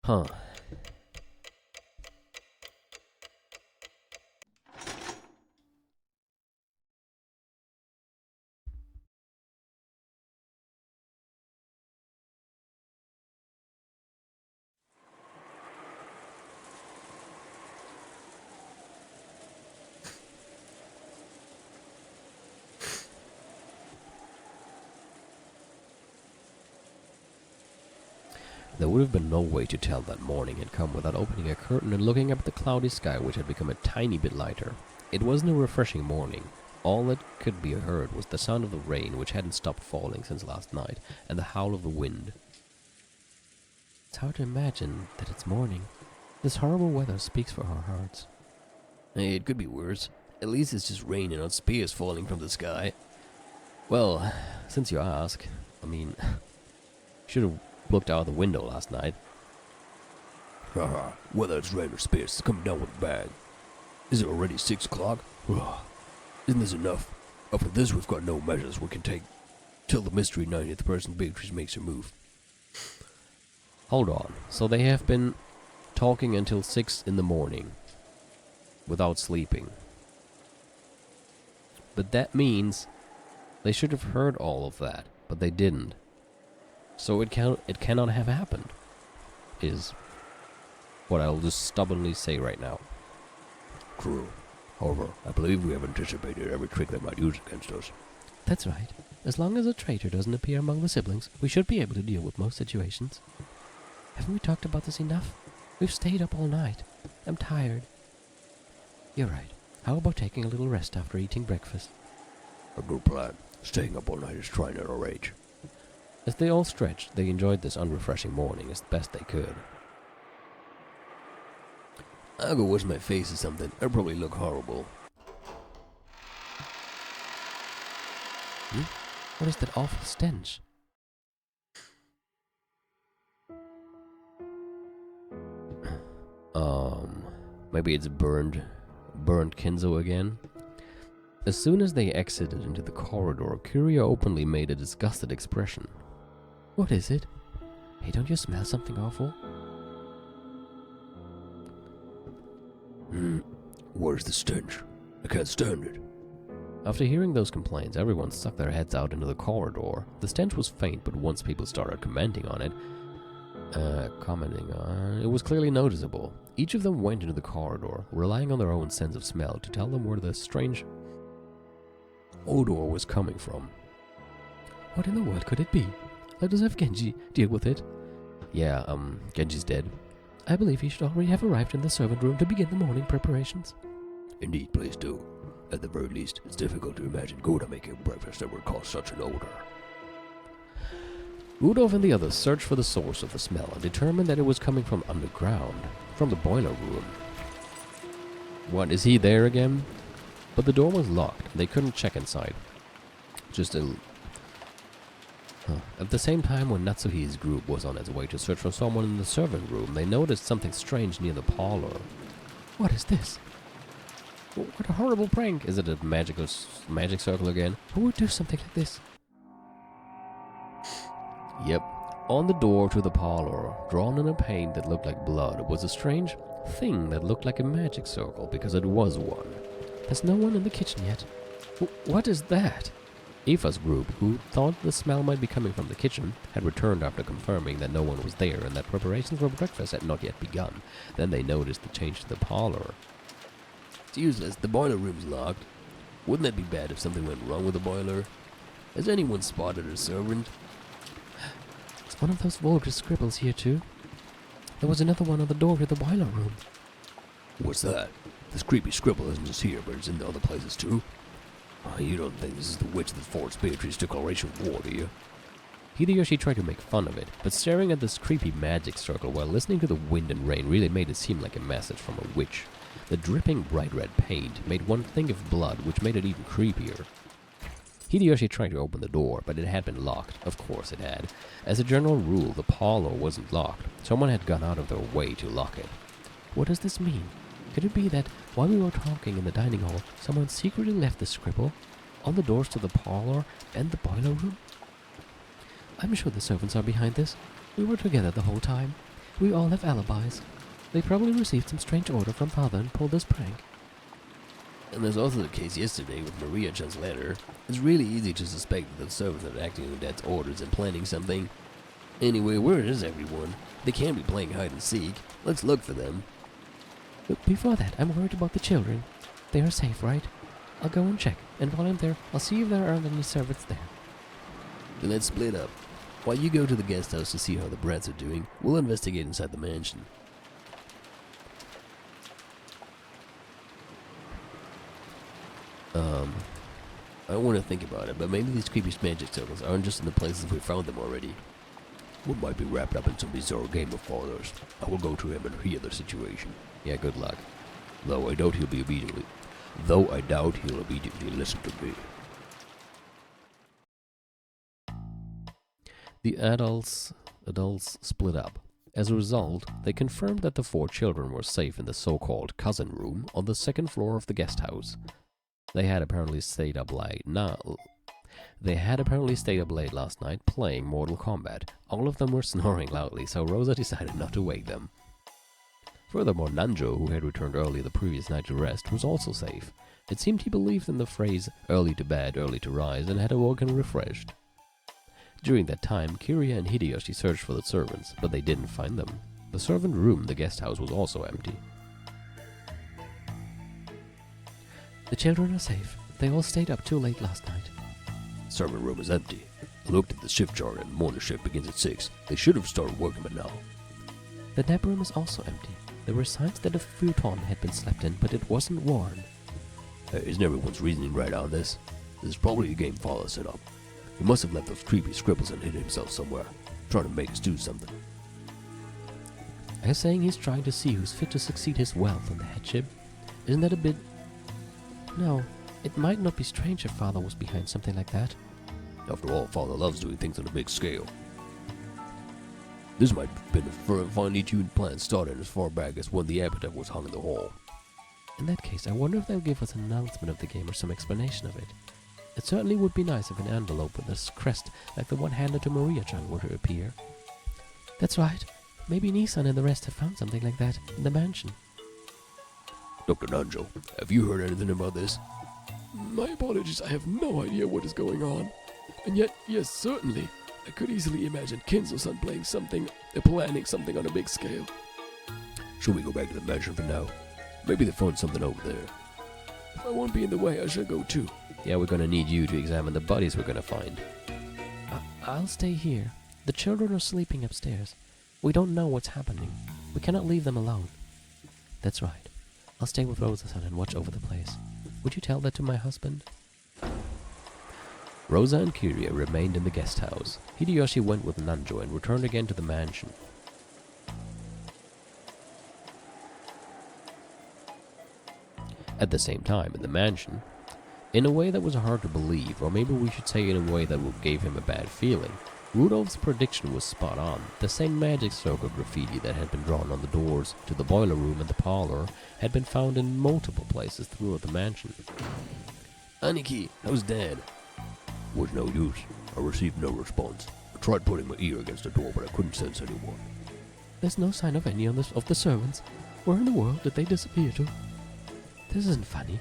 Huh. There would have been no way to tell that morning had come without opening a curtain and looking up at the cloudy sky, which had become a tiny bit lighter. It wasn't a refreshing morning. All that could be heard was the sound of the rain, which hadn't stopped falling since last night, and the howl of the wind. It's hard to imagine that it's morning. This horrible weather speaks for our hearts. Hey, it could be worse. At least it's just rain and not spears falling from the sky. Well, since you ask, I mean, should have looked out the window last night. Haha, whether it's rain or spears, it's coming down with a bang. Is it already 6 o'clock? Isn't this enough? After this, we've got no measures we can take till the mystery 90th person Beatrice makes her move. Hold on. So they have been talking until 6 in the morning without sleeping. But that means they should have heard all of that, but they didn't. So it cannot have happened, is what I'll just stubbornly say right now. True. However, I believe we have anticipated every trick they might use against us. That's right. As long as a traitor doesn't appear among the siblings, we should be able to deal with most situations. Haven't we talked about this enough? We've stayed up all night. I'm tired. You're right. How about taking a little rest after eating breakfast? A good plan. Staying up all night is trying at our age. As they all stretched, they enjoyed this unrefreshing morning as best they could. I'll go wash my face or something. I'll probably look horrible. What is that awful stench? Maybe it's burnt Kinzo again? As soon as they exited into the corridor, Curia openly made a disgusted expression. What is it? Hey, don't you smell something awful? Where's the stench? I can't stand it. After hearing those complaints, everyone stuck their heads out into the corridor. The stench was faint, but once people started commenting on it, it was clearly noticeable. Each of them went into the corridor, relying on their own sense of smell to tell them where the strange odor was coming from. What in the world could it be? Let us have Genji deal with it. Yeah, Genji's dead. I believe he should already have arrived in the servant room to begin the morning preparations. Indeed, please do. At the very least, it's difficult to imagine Gouda making breakfast that would cause such an odor. Rudolph and the others searched for the source of the smell and determined that it was coming from underground, from the boiler room. What, is he there again? But the door was locked, and they couldn't check inside. At the same time, when Natsuhi's group was on its way to search for someone in the servant room, they noticed something strange near the parlor. What is this? What a horrible prank! Is it a magic circle again? Who would do something like this? Yep. On the door to the parlor, drawn in a paint that looked like blood, was a strange thing that looked like a magic circle, because it was one. There's no one in the kitchen yet. What is that? Aoife's group, who thought the smell might be coming from the kitchen, had returned after confirming that no one was there and that preparations for breakfast had not yet begun. Then they noticed the change to the parlor. It's useless. The boiler room's locked. Wouldn't that be bad if something went wrong with the boiler? Has anyone spotted a servant? It's one of those vulgar scribbles here too. There was another one on the door to the boiler room. What's that? This creepy scribble isn't just here, but it's in the other places too. You don't think this is the witch that forged Beatrice's declaration of war, do you? Hideyoshi tried to make fun of it, but staring at this creepy magic circle while listening to the wind and rain really made it seem like a message from a witch. The dripping bright red paint made one think of blood, which made it even creepier. Hideyoshi tried to open the door, but it had been locked. Of course it had. As a general rule, the parlor wasn't locked. Someone had gone out of their way to lock it. What does this mean? Could it be that while we were talking in the dining hall, someone secretly left the scribble on the doors to the parlor and the boiler room? I'm sure the servants are behind this. We were together the whole time. We all have alibis. They probably received some strange order from father and pulled this prank. And there's also the case yesterday with Maria-chan's letter. It's really easy to suspect that the servants are acting on Dad's orders and planning something. Anyway, where is everyone? They can't be playing hide and seek. Let's look for them. But before that, I'm worried about the children. They are safe, right? I'll go and check, and while I'm there, I'll see if there aren't any servants there. Then let's split up. While you go to the guest house to see how the brats are doing, we'll investigate inside the mansion. I want to think about it, but maybe these creepy magic circles aren't just in the places we found them already. One might be wrapped up in some bizarre game of fathers. I will go to him and hear the situation. Yeah, good luck. Though I doubt he'll obediently listen to me. The adults split up. As a result, they confirmed that the 4 children were safe in the so-called cousin room on the 2nd floor of the guest house. They had apparently stayed up late last night playing Mortal Kombat. All of them were snoring loudly, so Rosa decided not to wake them. Furthermore, Nanjo, who had returned early the previous night to rest, was also safe. It seemed he believed in the phrase early to bed, early to rise, and had awoken refreshed. During that time, Kiria and Hideyoshi searched for the servants, but they didn't find them. The servant room, the guest house, was also empty. The children are safe. They all stayed up too late last night. Servant room is empty. I looked at the shift chart and morning shift begins at 6. They should have started working by now. The nap room is also empty. There were signs that a futon had been slept in, but it wasn't worn. Isn't everyone's reasoning right on this? This is probably a game Father set up. He must have left those creepy scribbles and hid himself somewhere, trying to make us do something. Are you saying he's trying to see who's fit to succeed his wealth in the headship? Isn't that a bit... No, it might not be strange if Father was behind something like that. After all, Father loves doing things on a big scale. This might have been a finely tuned plan started as far back as when the epitaph was hung in the hall. In that case, I wonder if they'll give us an announcement of the game or some explanation of it. It certainly would be nice if an envelope with a crest like the one handed to Maria-chan were to appear. That's right. Maybe Nissan and the rest have found something like that in the mansion. Dr. Nanjo, have you heard anything about this? My apologies, I have no idea what is going on. And yet, yes, certainly, I could easily imagine Kenzo-san planning something on a big scale. Should we go back to the mansion for now? Maybe they found something over there. If I won't be in the way, I shall go too. Yeah, we're gonna need you to examine the bodies we're gonna find. I'll stay here. The children are sleeping upstairs. We don't know what's happening. We cannot leave them alone. That's right. I'll stay with Rosa-san and watch over the place. Would you tell that to my husband? Rosa and Kiria remained in the guest house. Hideyoshi went with Nanjo and returned again to the mansion. At the same time, in the mansion, in a way that was hard to believe, or maybe we should say in a way that gave him a bad feeling, Rudolph's prediction was spot on. The same magic circle graffiti that had been drawn on the doors to the boiler room and the parlor had been found in multiple places throughout the mansion. Aniki, how's Dad? Was no use. I received no response. I tried putting my ear against the door, but I couldn't sense anyone. There's no sign of any of the servants. Where in the world did they disappear to? This isn't funny.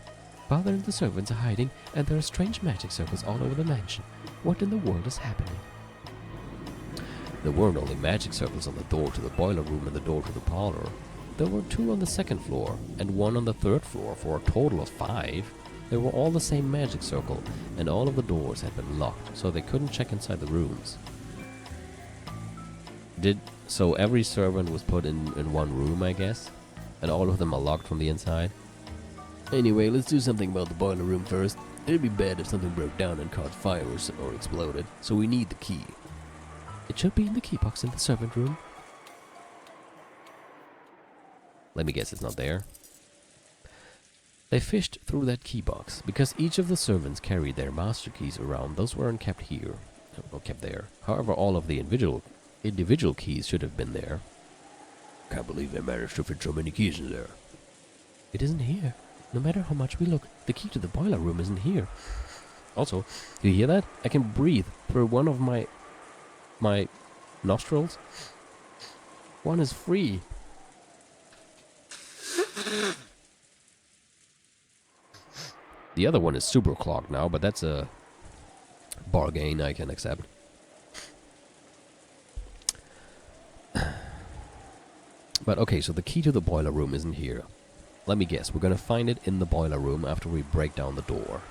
Father and the servants are hiding, and there are strange magic circles all over the mansion. What in the world is happening? There weren't only magic circles on the door to the boiler room and the door to the parlor. There were 2 on the 2nd floor, and 1 on the 3rd floor, for a total of 5. They were all the same magic circle, and all of the doors had been locked, so they couldn't check inside the rooms. So every servant was put in one room, I guess? And all of them are locked from the inside? Anyway, let's do something about the boiler room first. It'd be bad if something broke down and caught fire or exploded, so we need the key. It should be in the key box in the servant room. Let me guess it's not there. They fished through that key box, because each of the servants carried their master keys around. Those weren't kept here, or kept there. However, all of the individual keys should have been there. Can't believe they managed to fit so many keys in there. It isn't here. No matter how much we look, the key to the boiler room isn't here. Also, do you hear that? I can breathe through one of my nostrils. One is free. The other one is super clogged now, but that's a bargain I can accept. But okay, so the key to the boiler room isn't here. Let me guess, we're gonna find it in the boiler room after we break down the door.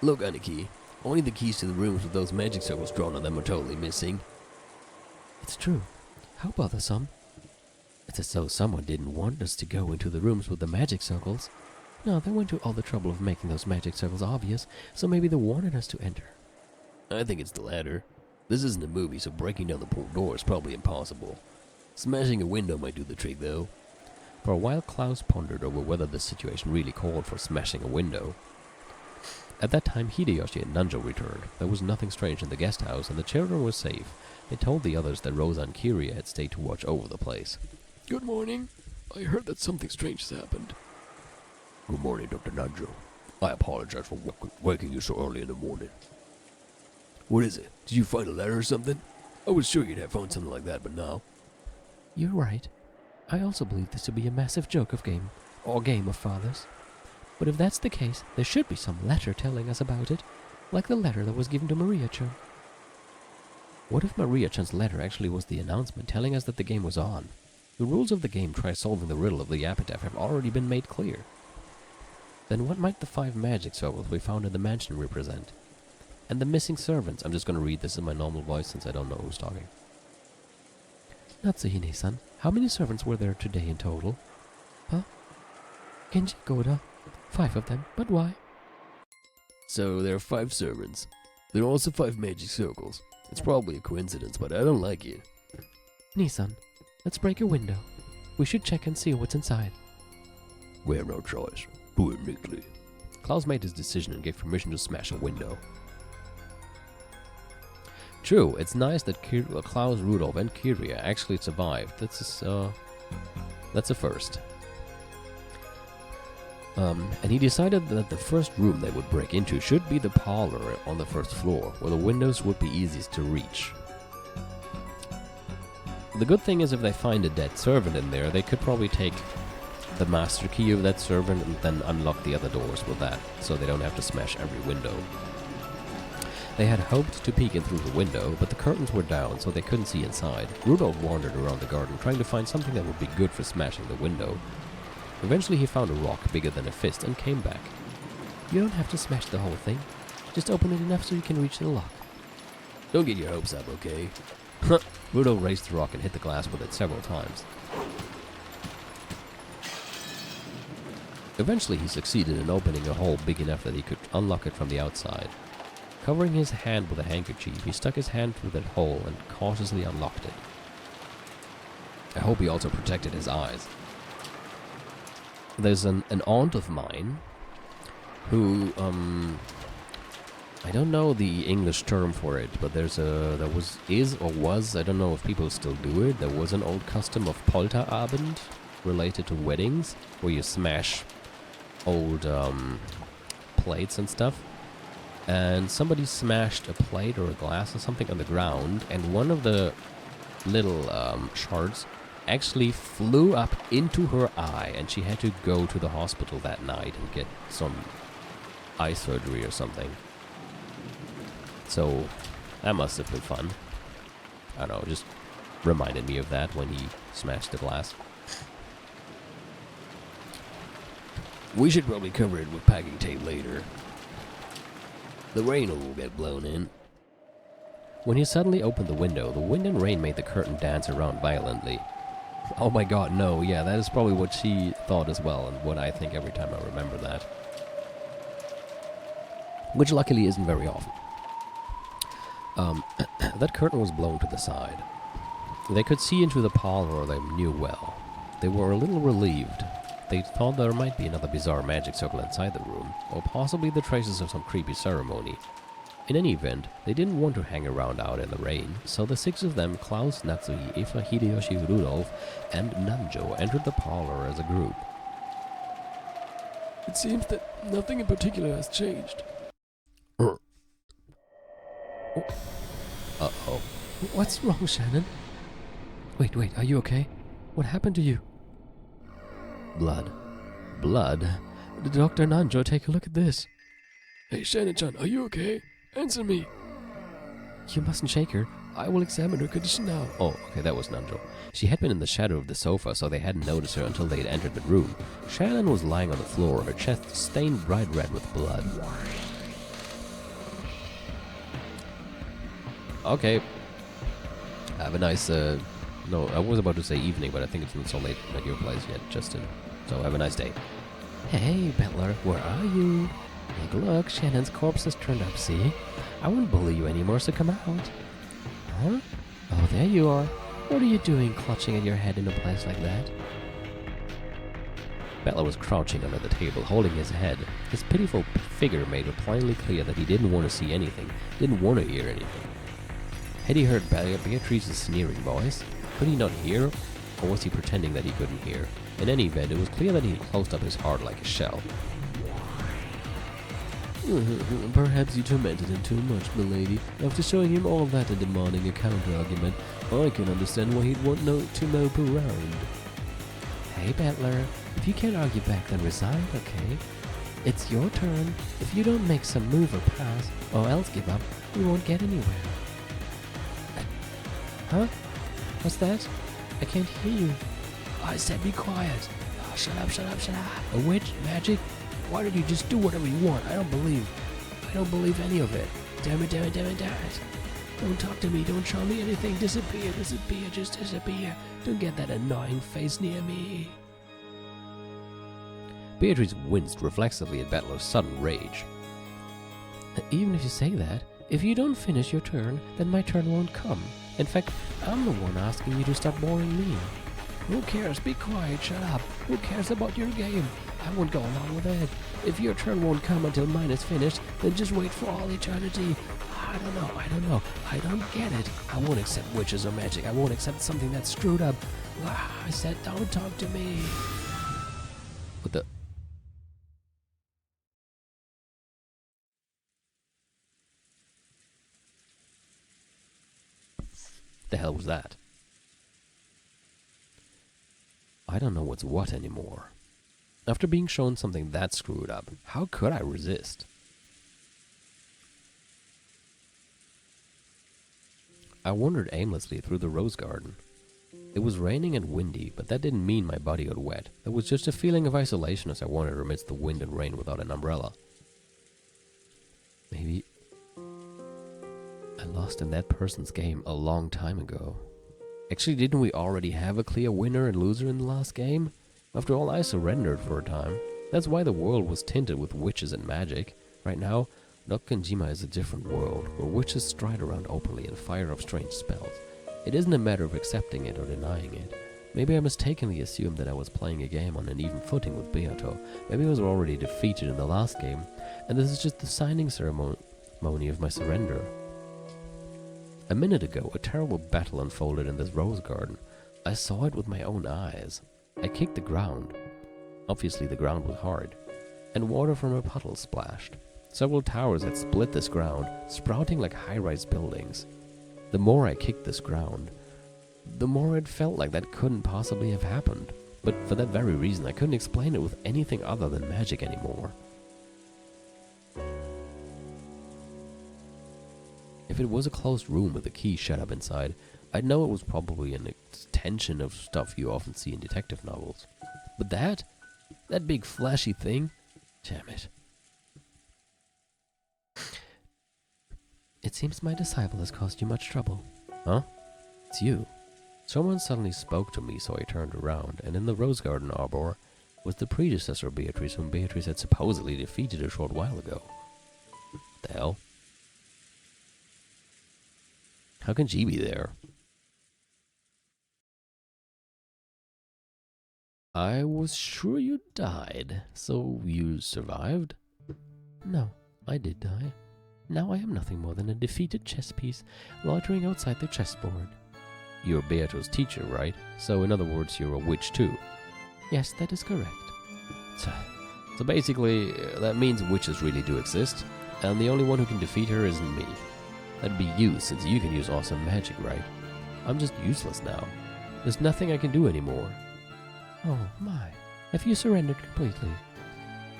Look, Aniki, only the keys to the rooms with those magic circles drawn on them are totally missing. It's true. How bothersome. It's as though someone didn't want us to go into the rooms with the magic circles. No, they went to all the trouble of making those magic circles obvious, so maybe they wanted us to enter. I think it's the latter. This isn't a movie, so breaking down the door is probably impossible. Smashing a window might do the trick, though. For a while, Klaus pondered over whether the situation really called for smashing a window. At that time, Hideyoshi and Nanjo returned. There was nothing strange in the guest house, and the children were safe. They told the others that Rosa and Kiria had stayed to watch over the place. Good morning. I heard that something strange has happened. Good morning, Dr. Nanjo. I apologize for waking you so early in the morning. What is it? Did you find a letter or something? I was sure you'd have found something like that, but no. You're right. I also believe this to be a massive joke of game of fathers. But if that's the case, there should be some letter telling us about it, like the letter that was given to Maria-chan. What if Maria-chan's letter actually was the announcement telling us that the game was on? The rules of the game try solving the riddle of the epitaph have already been made clear. Then what might the 5 magic circles we found in the mansion represent? And the missing servants. I'm just going to read this in my normal voice since I don't know who's talking. Natsuhine-san, how many servants were there today in total? Huh? Genji Goda. 5 of them, but why? So there are 5 servants. There are also 5 magic circles. It's probably a coincidence, but I don't like it. Nissan, let's break a window. We should check and see what's inside. We have no choice. Do it neatly. Klaus made his decision and gave permission to smash a window. True, it's nice that Klaus, Rudolph, and Kiria actually survived. That's a first. And he decided that the first room they would break into should be the parlor on the first floor, where the windows would be easiest to reach. The good thing is if they find a dead servant in there, they could probably take the master key of that servant and then unlock the other doors with that, so they don't have to smash every window. They had hoped to peek in through the window, but the curtains were down, so they couldn't see inside. Rudolph wandered around the garden, trying to find something that would be good for smashing the window. Eventually he found a rock bigger than a fist and came back. You don't have to smash the whole thing. Just open it enough so you can reach the lock. Don't get your hopes up, okay? Rudolph raised the rock and hit the glass with it several times. Eventually he succeeded in opening a hole big enough that he could unlock it from the outside. Covering his hand with a handkerchief, he stuck his hand through that hole and cautiously unlocked it. I hope he also protected his eyes. There's an aunt of mine who, I don't know the English term for it, but I don't know if people still do it, there was an old custom of Polterabend related to weddings, where you smash old plates and stuff. And somebody smashed a plate or a glass or something on the ground, and one of the little shards actually flew up into her eye, and she had to go to the hospital that night and get some eye surgery or something. So that must have been fun. I don't know, just reminded me of that when he smashed the glass. We should probably cover it with packing tape later. The rain will get blown in. When he suddenly opened the window, the wind and rain made the curtain dance around violently. Oh my god, no, yeah, that is probably what she thought as well, and what I think every time I remember that. Which luckily isn't very often. That curtain was blown to the side. They could see into the parlor they knew well. They were a little relieved. They thought there might be another bizarre magic circle inside the room, or possibly the traces of some creepy ceremony. In any event, they didn't want to hang around out in the rain, so the 6 of them, Klaus, Natsuhi, Eva, Hideyoshi, Rudolph, and Nanjo, entered the parlor as a group. It seems that nothing in particular has changed. Uh-oh. What's wrong, Shannon? Wait, are you okay? What happened to you? Blood. Blood? Dr. Nanjo, take a look at this. Hey, Shannon-chan, are you okay? Answer me. You mustn't shake her. I will examine her condition now. Oh, okay, that was Nanjo. She had been in the shadow of the sofa, so they hadn't noticed her until they had entered the room. Shannon was lying on the floor, her chest stained bright red with blood. Okay. Have a nice, no, I was about to say evening, but I think it's not so late at your place yet, Justin. So have a nice day. Hey, Butler, where are you? Look, Shannon's corpse has turned up, see? I wouldn't bully you anymore, so come out. Huh? Oh, there you are. What are you doing clutching at your head in a place like that? Butler was crouching under the table, holding his head. His pitiful figure made it plainly clear that he didn't want to see anything, didn't want to hear anything. Had he heard Beatrice's sneering voice? Could he not hear? Or was he pretending that he couldn't hear? In any event, it was clear that he had closed up his heart like a shell. Perhaps you tormented him too much, milady. After showing him all that and demanding a counter-argument, I can understand why he'd want to mope around. Hey, Butler, if you can't argue back, then resign, okay? It's your turn. If you don't make some move or pass, or else give up, we won't get anywhere. Huh? What's that? I can't hear you. I said be quiet. Oh, shut up. A witch? Magic? Why don't you just do whatever you want? I don't believe any of it. Damn it. Don't talk to me. Don't show me anything. Disappear. Just disappear. Don't get that annoying face near me. Beatrice winced reflexively at Butler's sudden rage. Even if you say that, if you don't finish your turn, then my turn won't come. In fact, I'm the one asking you to stop boring me. Who cares? Be quiet. Shut up. Who cares about your game? I won't go along with it. If your turn won't come until mine is finished, then just wait for all eternity. I don't know. I don't get it. I won't accept witches or magic. I won't accept something that's screwed up. I said don't talk to me. What the... The hell was that? I don't know what's what anymore. After being shown something that screwed up, how could I resist? I wandered aimlessly through the rose garden. It was raining and windy, but that didn't mean my body got wet. There was just a feeling of isolation as I wandered amidst the wind and rain without an umbrella. Maybe I lost in that person's game a long time ago. Actually, didn't we already have a clear winner and loser in the last game? After all, I surrendered for a time. That's why the world was tinted with witches and magic. Right now, Dokkanjima is a different world, where witches stride around openly and fire off strange spells. It isn't a matter of accepting it or denying it. Maybe I mistakenly assumed that I was playing a game on an even footing with Beato. Maybe I was already defeated in the last game, and this is just the signing ceremony of my surrender. A minute ago, a terrible battle unfolded in this rose garden. I saw it with my own eyes. I kicked the ground. Obviously, the ground was hard, and water from a puddle splashed. Several towers had split this ground, sprouting like high-rise buildings. The more I kicked this ground, the more it felt like that couldn't possibly have happened. But for that very reason, I couldn't explain it with anything other than magic anymore. If it was a closed room with a key shut up inside, I'd know it was probably an extension of stuff you often see in detective novels. But that big flashy thing? Damn it. It seems my disciple has caused you much trouble. Huh? It's you. Someone suddenly spoke to me, so I turned around, and in the rose garden arbor was the predecessor of Beatrice, whom Beatrice had supposedly defeated a short while ago. What the hell? How can she be there? I was sure you died, so you survived? No, I did die. Now I am nothing more than a defeated chess piece loitering outside the chessboard. You're Beato's teacher, right? So in other words, you're a witch too. Yes, that is correct. So basically, that means witches really do exist, and the only one who can defeat her isn't me. That'd be you, since you can use awesome magic, right? I'm just useless now. There's nothing I can do anymore. Oh my, have you surrendered completely?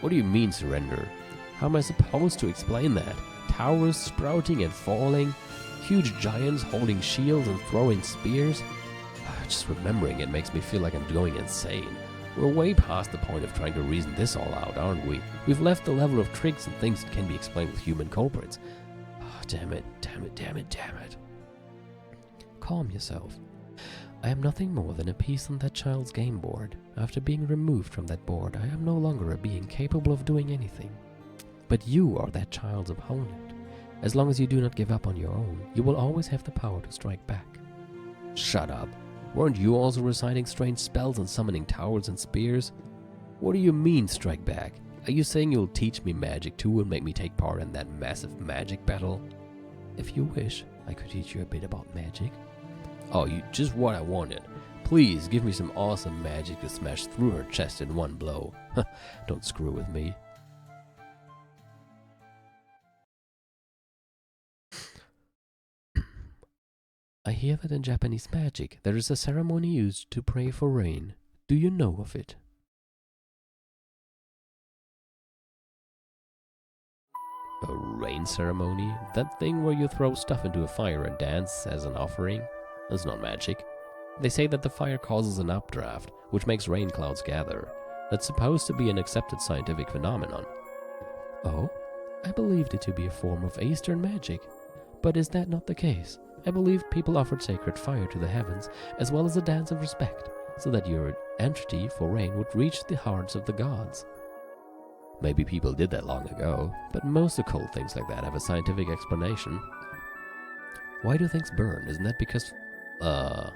What do you mean, surrender? How am I supposed to explain that? Towers sprouting and falling, huge giants holding shields and throwing spears? Just remembering it makes me feel like I'm going insane. We're way past the point of trying to reason this all out, aren't we? We've left the level of tricks and things that can be explained with human culprits. Oh, damn it. Calm yourself. I am nothing more than a piece on that child's game board. After being removed from that board, I am no longer a being capable of doing anything. But you are that child's opponent. As long as you do not give up on your own, you will always have the power to strike back. Shut up. Weren't you also reciting strange spells and summoning towers and spears? What do you mean, strike back? Are you saying you'll teach me magic too and make me take part in that massive magic battle? If you wish, I could teach you a bit about magic. Oh, just what I wanted. Please give me some awesome magic to smash through her chest in one blow. Don't screw with me. I hear that in Japanese magic there is a ceremony used to pray for rain. Do you know of it? A rain ceremony? That thing where you throw stuff into a fire and dance as an offering? That's not magic. They say that the fire causes an updraft, which makes rain clouds gather. That's supposed to be an accepted scientific phenomenon. Oh, I believed it to be a form of Eastern magic. But is that not the case? I believe people offered sacred fire to the heavens, as well as a dance of respect, so that your entity for rain would reach the hearts of the gods. Maybe people did that long ago, but most occult things like that have a scientific explanation. Why do things burn? Isn't that because, how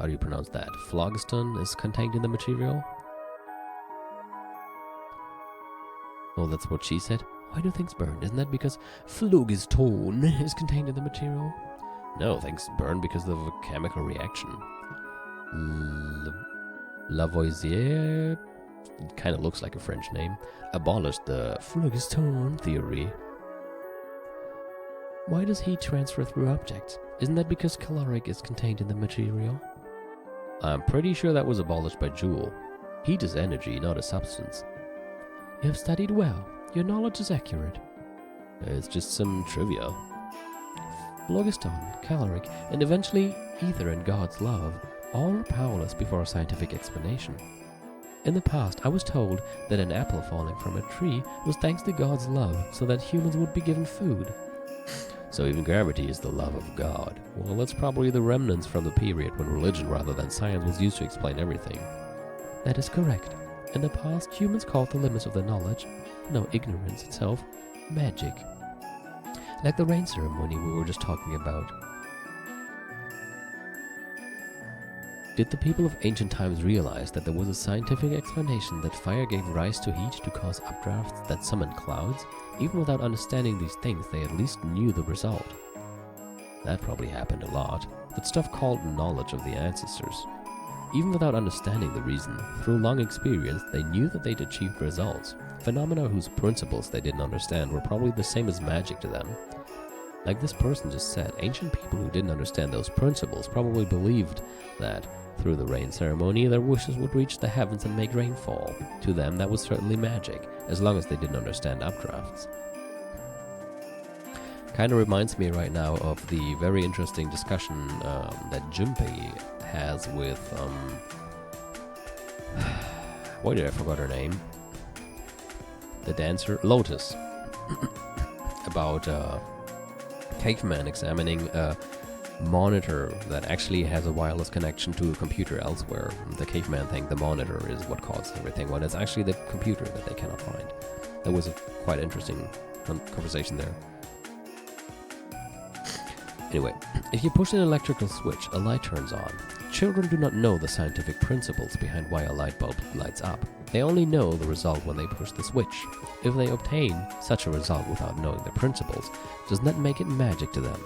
do you pronounce that? Phlogiston is contained in the material? Oh, that's what she said? Why do things burn? Isn't that because phlogiston is contained in the material? No, things burn because of a chemical reaction. Lavoisier, it kind of looks like a French name, abolished the phlogiston theory. Why does heat transfer through objects? Isn't that because caloric is contained in the material? I'm pretty sure that was abolished by Joule. Heat is energy, not a substance. You have studied well. Your knowledge is accurate. It's just some trivia. Phlogiston, caloric, and eventually ether and God's love all are powerless before a scientific explanation. In the past, I was told that an apple falling from a tree was thanks to God's love so that humans would be given food. So even gravity is the love of God. Well, that's probably the remnants from the period when religion rather than science was used to explain everything. That is correct. In the past, humans called the limits of their knowledge, no ignorance itself, magic. Like the rain ceremony we were just talking about. Did the people of ancient times realize that there was a scientific explanation that fire gave rise to heat to cause updrafts that summoned clouds? Even without understanding these things, they at least knew the result. That probably happened a lot. That stuff called knowledge of the ancestors. Even without understanding the reason, through long experience, they knew that they'd achieved results. Phenomena whose principles they didn't understand were probably the same as magic to them. Like this person just said, ancient people who didn't understand those principles probably believed that through the rain ceremony, their wishes would reach the heavens and make rain fall. To them, that was certainly magic, as long as they didn't understand updrafts. Kind of reminds me right now of the very interesting discussion that Junpei has with, why did I forget her name? The dancer, Lotus, about caveman examining a monitor that actually has a wireless connection to a computer elsewhere. The caveman think the monitor is what causes everything, when it's actually the computer that they cannot find. That was a quite interesting conversation there. Anyway, if you push an electrical switch, a light turns on. Children do not know the scientific principles behind why a light bulb lights up. They only know the result when they push the switch. If they obtain such a result without knowing the principles, does that make it magic to them?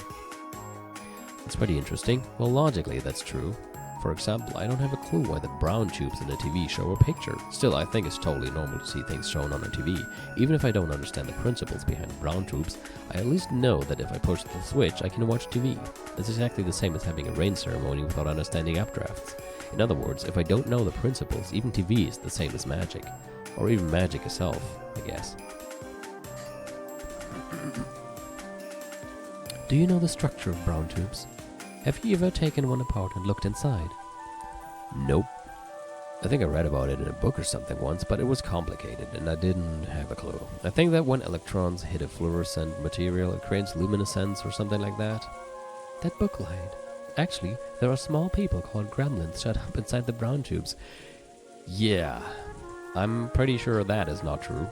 It's pretty interesting. Well, logically, that's true. For example, I don't have a clue why the brown tubes in the TV show a picture. Still, I think it's totally normal to see things shown on a TV. Even if I don't understand the principles behind brown tubes, I at least know that if I push the switch, I can watch TV. It's exactly the same as having a rain ceremony without understanding updrafts. In other words, if I don't know the principles, even TV is the same as magic. Or even magic itself, I guess. Do you know the structure of brown tubes? Have you ever taken one apart and looked inside? Nope. I think I read about it in a book or something once, but it was complicated and I didn't have a clue. I think that when electrons hit a fluorescent material, it creates luminescence or something like that. That book lied. Actually, there are small people called gremlins shut up inside the brown tubes. Yeah, I'm pretty sure that is not true.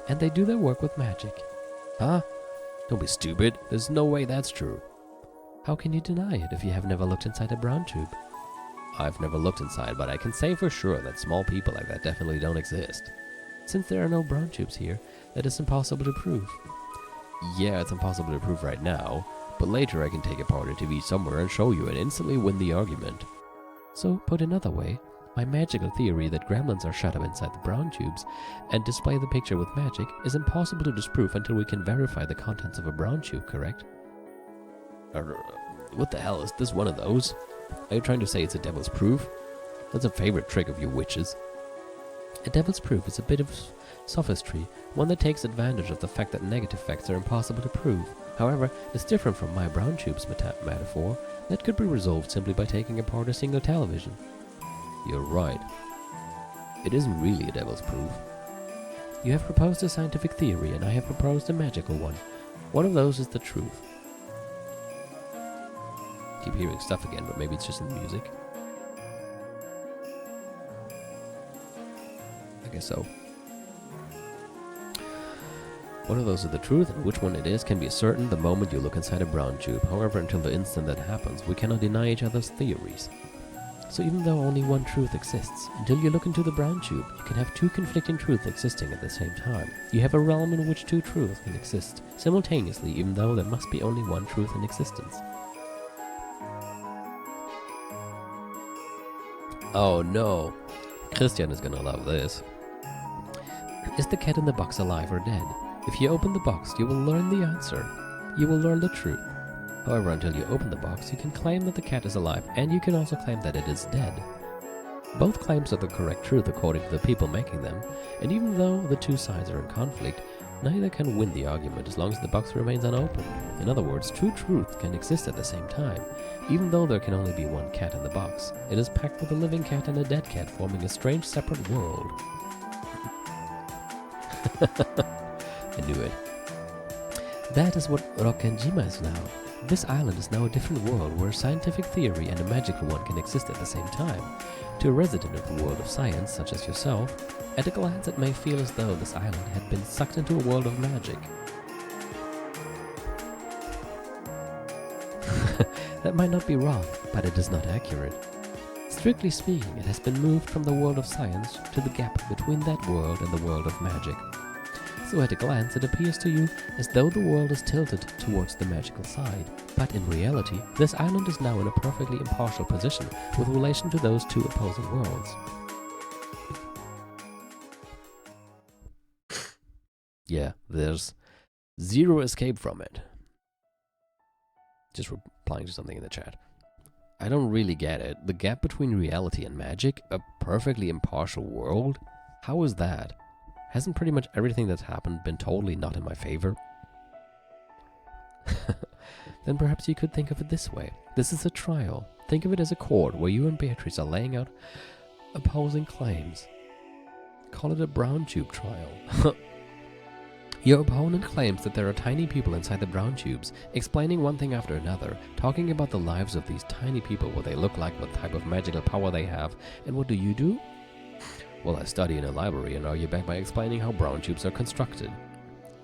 And they do their work with magic. Huh? Don't be stupid. There's no way that's true. How can you deny it if you have never looked inside a brown tube? I've never looked inside, but I can say for sure that small people like that definitely don't exist. Since there are no brown tubes here, that is impossible to prove. Yeah, it's impossible to prove right now, but later I can take apart a TV somewhere and show you and instantly win the argument. So, put another way, my magical theory that gremlins are shut up inside the brown tubes and display the picture with magic is impossible to disprove until we can verify the contents of a brown tube, correct? What the hell, is this one of those? Are you trying to say it's a devil's proof? That's a favorite trick of you witches. A devil's proof is a bit of sophistry, one that takes advantage of the fact that negative facts are impossible to prove. However, it's different from my brown tubes metaphor that could be resolved simply by taking apart a single television. You're right. It isn't really a devil's proof. You have proposed a scientific theory and I have proposed a magical one. One of those is the truth. Keep hearing stuff again, but maybe it's just in the music. I guess so. One of those is the truth, and which one it is can be certain the moment you look inside a brown tube. However, until the instant that happens, we cannot deny each other's theories. So even though only one truth exists, until you look into the brown tube, you can have two conflicting truths existing at the same time. You have a realm in which two truths can exist simultaneously, even though there must be only one truth in existence. Oh no, Christian is gonna love this. Is the cat in the box alive or dead? If you open the box, you will learn the answer. You will learn the truth. However, until you open the box, you can claim that the cat is alive, and you can also claim that it is dead. Both claims are the correct truth according to the people making them, and even though the two sides are in conflict, neither can win the argument as long as the box remains unopened. In other words, two truths can exist at the same time, even though there can only be one cat in the box. It is packed with a living cat and a dead cat, forming a strange separate world. I knew it. That is what Rokkenjima is now. This island is now a different world where a scientific theory and a magical one can exist at the same time. To a resident of the world of science, such as yourself, at a glance it may feel as though this island had been sucked into a world of magic. That might not be wrong, but it is not accurate. Strictly speaking, it has been moved from the world of science to the gap between that world and the world of magic. So at a glance it appears to you as though the world is tilted towards the magical side. But in reality, this island is now in a perfectly impartial position with relation to those two opposing worlds. Yeah, there's zero escape from it. Just replying to something in the chat. I don't really get it. The gap between reality and magic? A perfectly impartial world? How is that? Hasn't pretty much everything that's happened been totally not in my favor? Then perhaps you could think of it this way. This is a trial. Think of it as a court where you and Beatrice are laying out opposing claims. Call it a brown tube trial. Your opponent claims that there are tiny people inside the brown tubes, explaining one thing after another, talking about the lives of these tiny people, what they look like, what type of magical power they have, and what do? Well, I study in a library and argue back by explaining how brown tubes are constructed.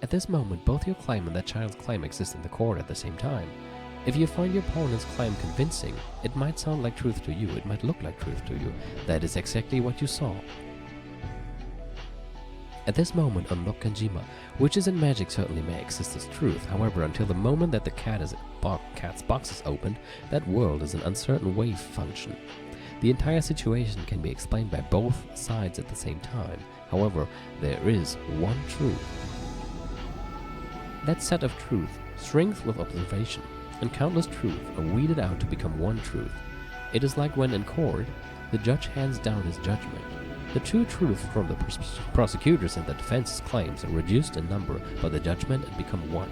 At this moment, both your claim and that child's claim exist in the court at the same time. If you find your opponent's claim convincing, it might sound like truth to you, it might look like truth to you. That is exactly what you saw. At this moment, unlock Kanjima, witches and magic certainly may exist as truth. However, until the moment that the cat's box is opened, that world is an uncertain wave function. The entire situation can be explained by both sides at the same time. However, there is one truth. That set of truth, strength with observation, and countless truths are weeded out to become one truth. It is like when in court, the judge hands down his judgment. The two truths from the prosecutors and the defense's claims are reduced in number by the judgment and become one.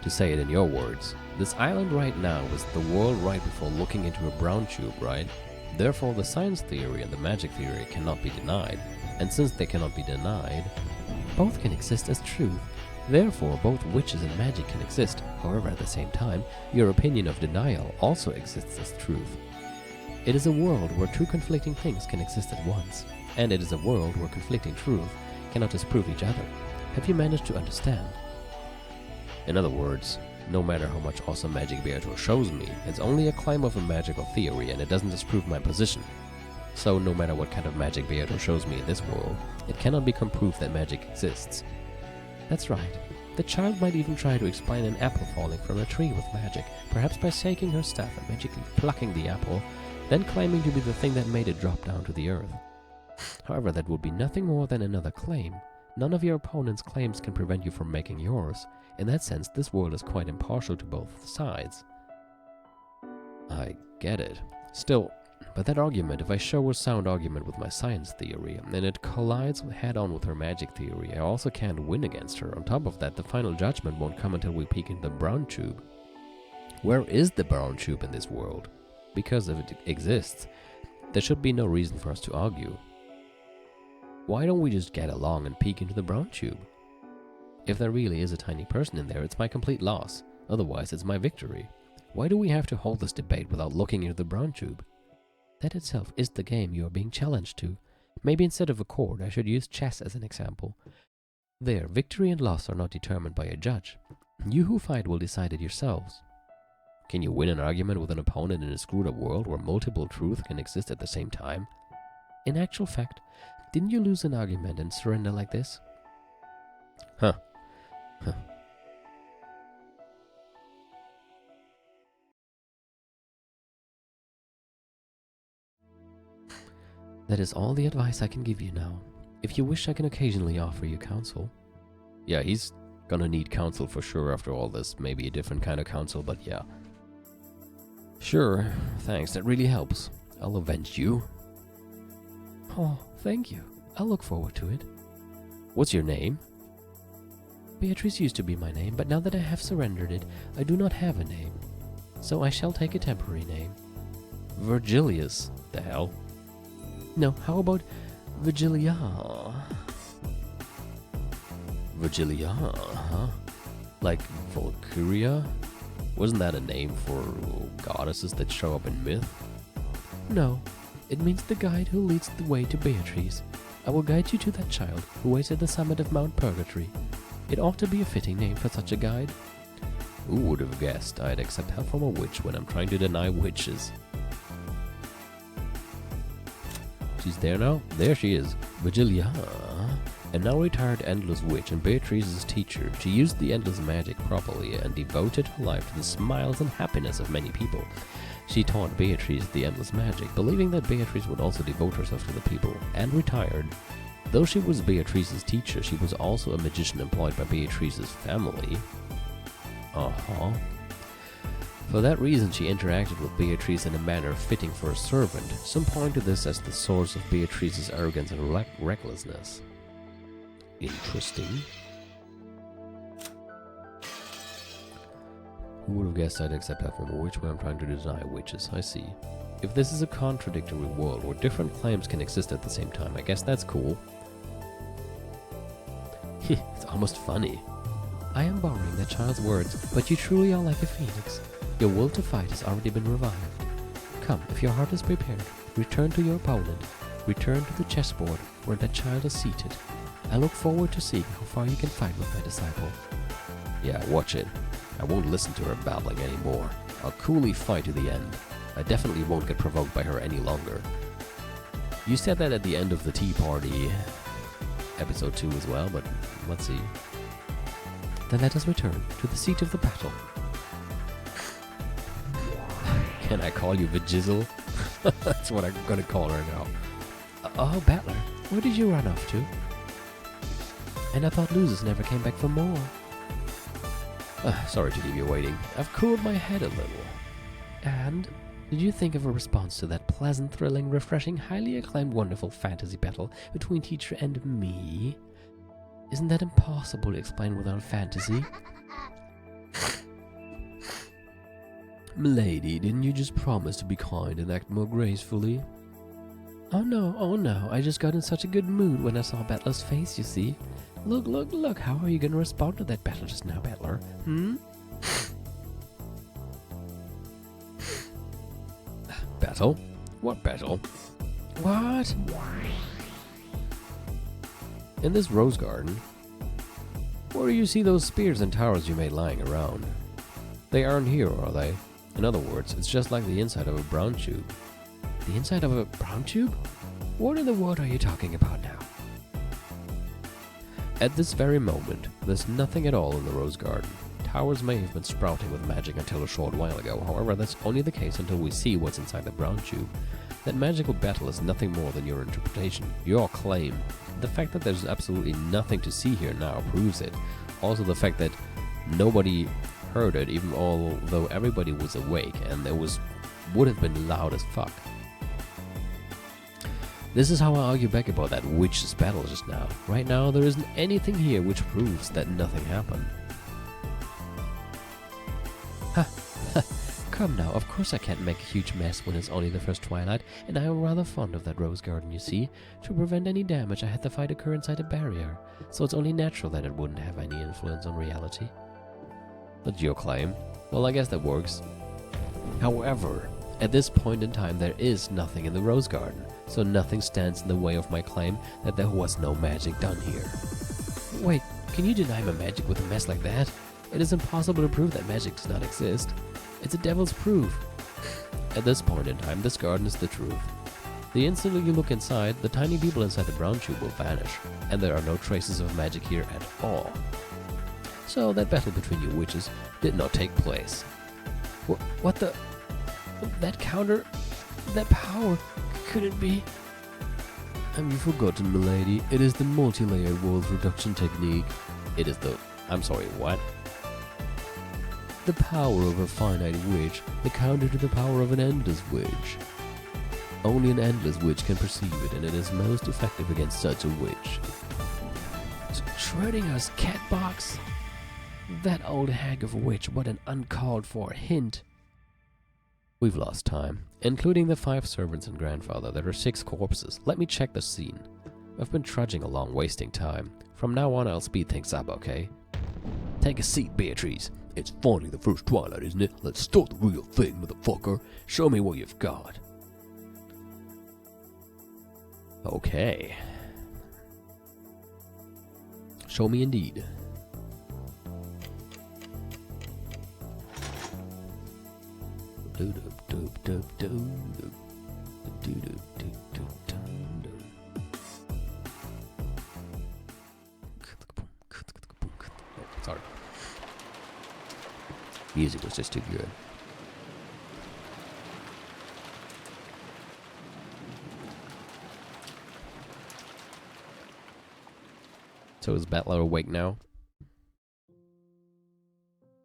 To say it in your words, this island right now is the world right before looking into a brown tube, right? Therefore, the science theory and the magic theory cannot be denied, and since they cannot be denied, both can exist as truth. Therefore, both witches and magic can exist. However, at the same time, your opinion of denial also exists as truth. It is a world where two conflicting things can exist at once, and it is a world where conflicting truths cannot disprove each other. Have you managed to understand? In other words, no matter how much awesome magic Beatrice shows me, it's only a claim of a magical theory and it doesn't disprove my position. So no matter what kind of magic Beatrice shows me in this world, it cannot become proof that magic exists. That's right. The child might even try to explain an apple falling from a tree with magic, perhaps by shaking her staff and magically plucking the apple, then claiming to be the thing that made it drop down to the earth. However, that would be nothing more than another claim. None of your opponent's claims can prevent you from making yours. In that sense, this world is quite impartial to both sides. I get it. Still, but that argument, if I show a sound argument with my science theory, and it collides head-on with her magic theory, I also can't win against her. On top of that, the final judgment won't come until we peek in the brown tube. Where is the brown tube in this world? Because if it exists, there should be no reason for us to argue. Why don't we just get along and peek into the brown tube? If there really is a tiny person in there, it's my complete loss. Otherwise, it's my victory. Why do we have to hold this debate without looking into the brown tube? That itself is the game you are being challenged to. Maybe instead of a chord, I should use chess as an example. There, victory and loss are not determined by a judge. You who fight will decide it yourselves. Can you win an argument with an opponent in a screwed-up world where multiple truths can exist at the same time? In actual fact, didn't you lose an argument and surrender like this? Huh. That is all the advice I can give you now. If you wish, I can occasionally offer you counsel. Yeah, he's gonna need counsel for sure after all this. Maybe a different kind of counsel, but yeah. Sure, thanks, that really helps. I'll avenge you. Oh, thank you. I'll look forward to it. What's your name? Beatrice used to be my name, but now that I have surrendered it, I do not have a name. So I shall take a temporary name. Virgilius. The hell? No, how about Virgilia? Virgilia, huh? Like Valkyria? Wasn't that a name for goddesses that show up in myth? No, it means the guide who leads the way to Beatrice. I will guide you to that child who waits at the summit of Mount Purgatory. It ought to be a fitting name for such a guide. Who would have guessed I'd accept help from a witch when I'm trying to deny witches? She's there now? There she is. Virgilia. A now retired Endless Witch and Beatrice's teacher, she used the Endless magic properly and devoted her life to the smiles and happiness of many people. She taught Beatrice the Endless magic, believing that Beatrice would also devote herself to the people, and retired. Though she was Beatrice's teacher, she was also a magician employed by Beatrice's family. For that reason, she interacted with Beatrice in a manner fitting for a servant. Some point to this as the source of Beatrice's arrogance and recklessness. Interesting. Who would have guessed I'd accept help from a witch when I'm trying to deny witches? I see. If this is a contradictory world where different claims can exist at the same time, I guess that's cool. It's almost funny. I am borrowing that child's words, but you truly are like a phoenix. Your will to fight has already been revived. Come, if your heart is prepared, return to your opponent. Return to the chessboard where that child is seated. I look forward to seeing how far you can fight with my disciple. Yeah, watch it. I won't listen to her babbling anymore. I'll coolly fight to the end. I definitely won't get provoked by her any longer. You said that at the end of the Tea Party episode 2 as well, but let's see. Then let us return to the seat of the battle. Can I call you Vajizzle? That's what I'm gonna call her now. Oh, Battler, where did you run off to? And I thought losers never came back for more. Sorry to leave you waiting. I've cooled my head a little. And did you think of a response to that pleasant, thrilling, refreshing, highly acclaimed, wonderful fantasy battle between teacher and me? Isn't that impossible to explain without fantasy? Milady, didn't you just promise to be kind and act more gracefully? Oh no, I just got in such a good mood when I saw Battler's face, you see. Look, how are you gonna respond to that battle just now, Battler? Battle? What battle? What? In this rose garden? Where do you see those spears and towers you made lying around? They aren't here, are they? In other words, it's just like the inside of a brown tube. The inside of a brown tube? What in the world are you talking about now? At this very moment, there's nothing at all in the rose garden. Towers may have been sprouting with magic until a short while ago, however that's only the case until we see what's inside the brown tube. That magical battle is nothing more than your interpretation, your claim. The fact that there's absolutely nothing to see here now proves it. Also the fact that nobody heard it, even although everybody was awake, and it would have been loud as fuck. This is how I argue back about that witch's battle just now. Right now, there isn't anything here which proves that nothing happened. Come now, of course I can't make a huge mess when it's only the first twilight, and I am rather fond of that rose garden, you see. To prevent any damage, I had to fight occur inside a barrier, so it's only natural that it wouldn't have any influence on reality. That's your claim. Well, I guess that works. However, at this point in time, there is nothing in the rose garden, so nothing stands in the way of my claim that there was no magic done here. Wait, can you deny my magic with a mess like that? It is impossible to prove that magic does not exist. It's a devil's proof. At this point in time, this garden is the truth. The instant you look inside, the tiny people inside the brown tube will vanish, and there are no traces of magic here at all. So that battle between you witches did not take place. What the... That counter... That power... Could it be... Have you forgotten, milady? It is the multi-layered world reduction technique. It is the... I'm sorry, what? The power of a finite witch, the counter to the power of an endless witch. Only an endless witch can perceive it, and it is most effective against such a witch. Schrodinger's cat box? That old hag of a witch, what an uncalled for hint. We've lost time, including the 5 servants and grandfather. There are 6 corpses. Let me check the scene. I've been trudging along, wasting time. From now on, I'll speed things up, okay? Take a seat, Beatrice. It's finally the first twilight, isn't it? Let's start the real thing, motherfucker. Show me what you've got. Okay. Show me indeed. Sorry. Music was just too good. So is Battler awake now?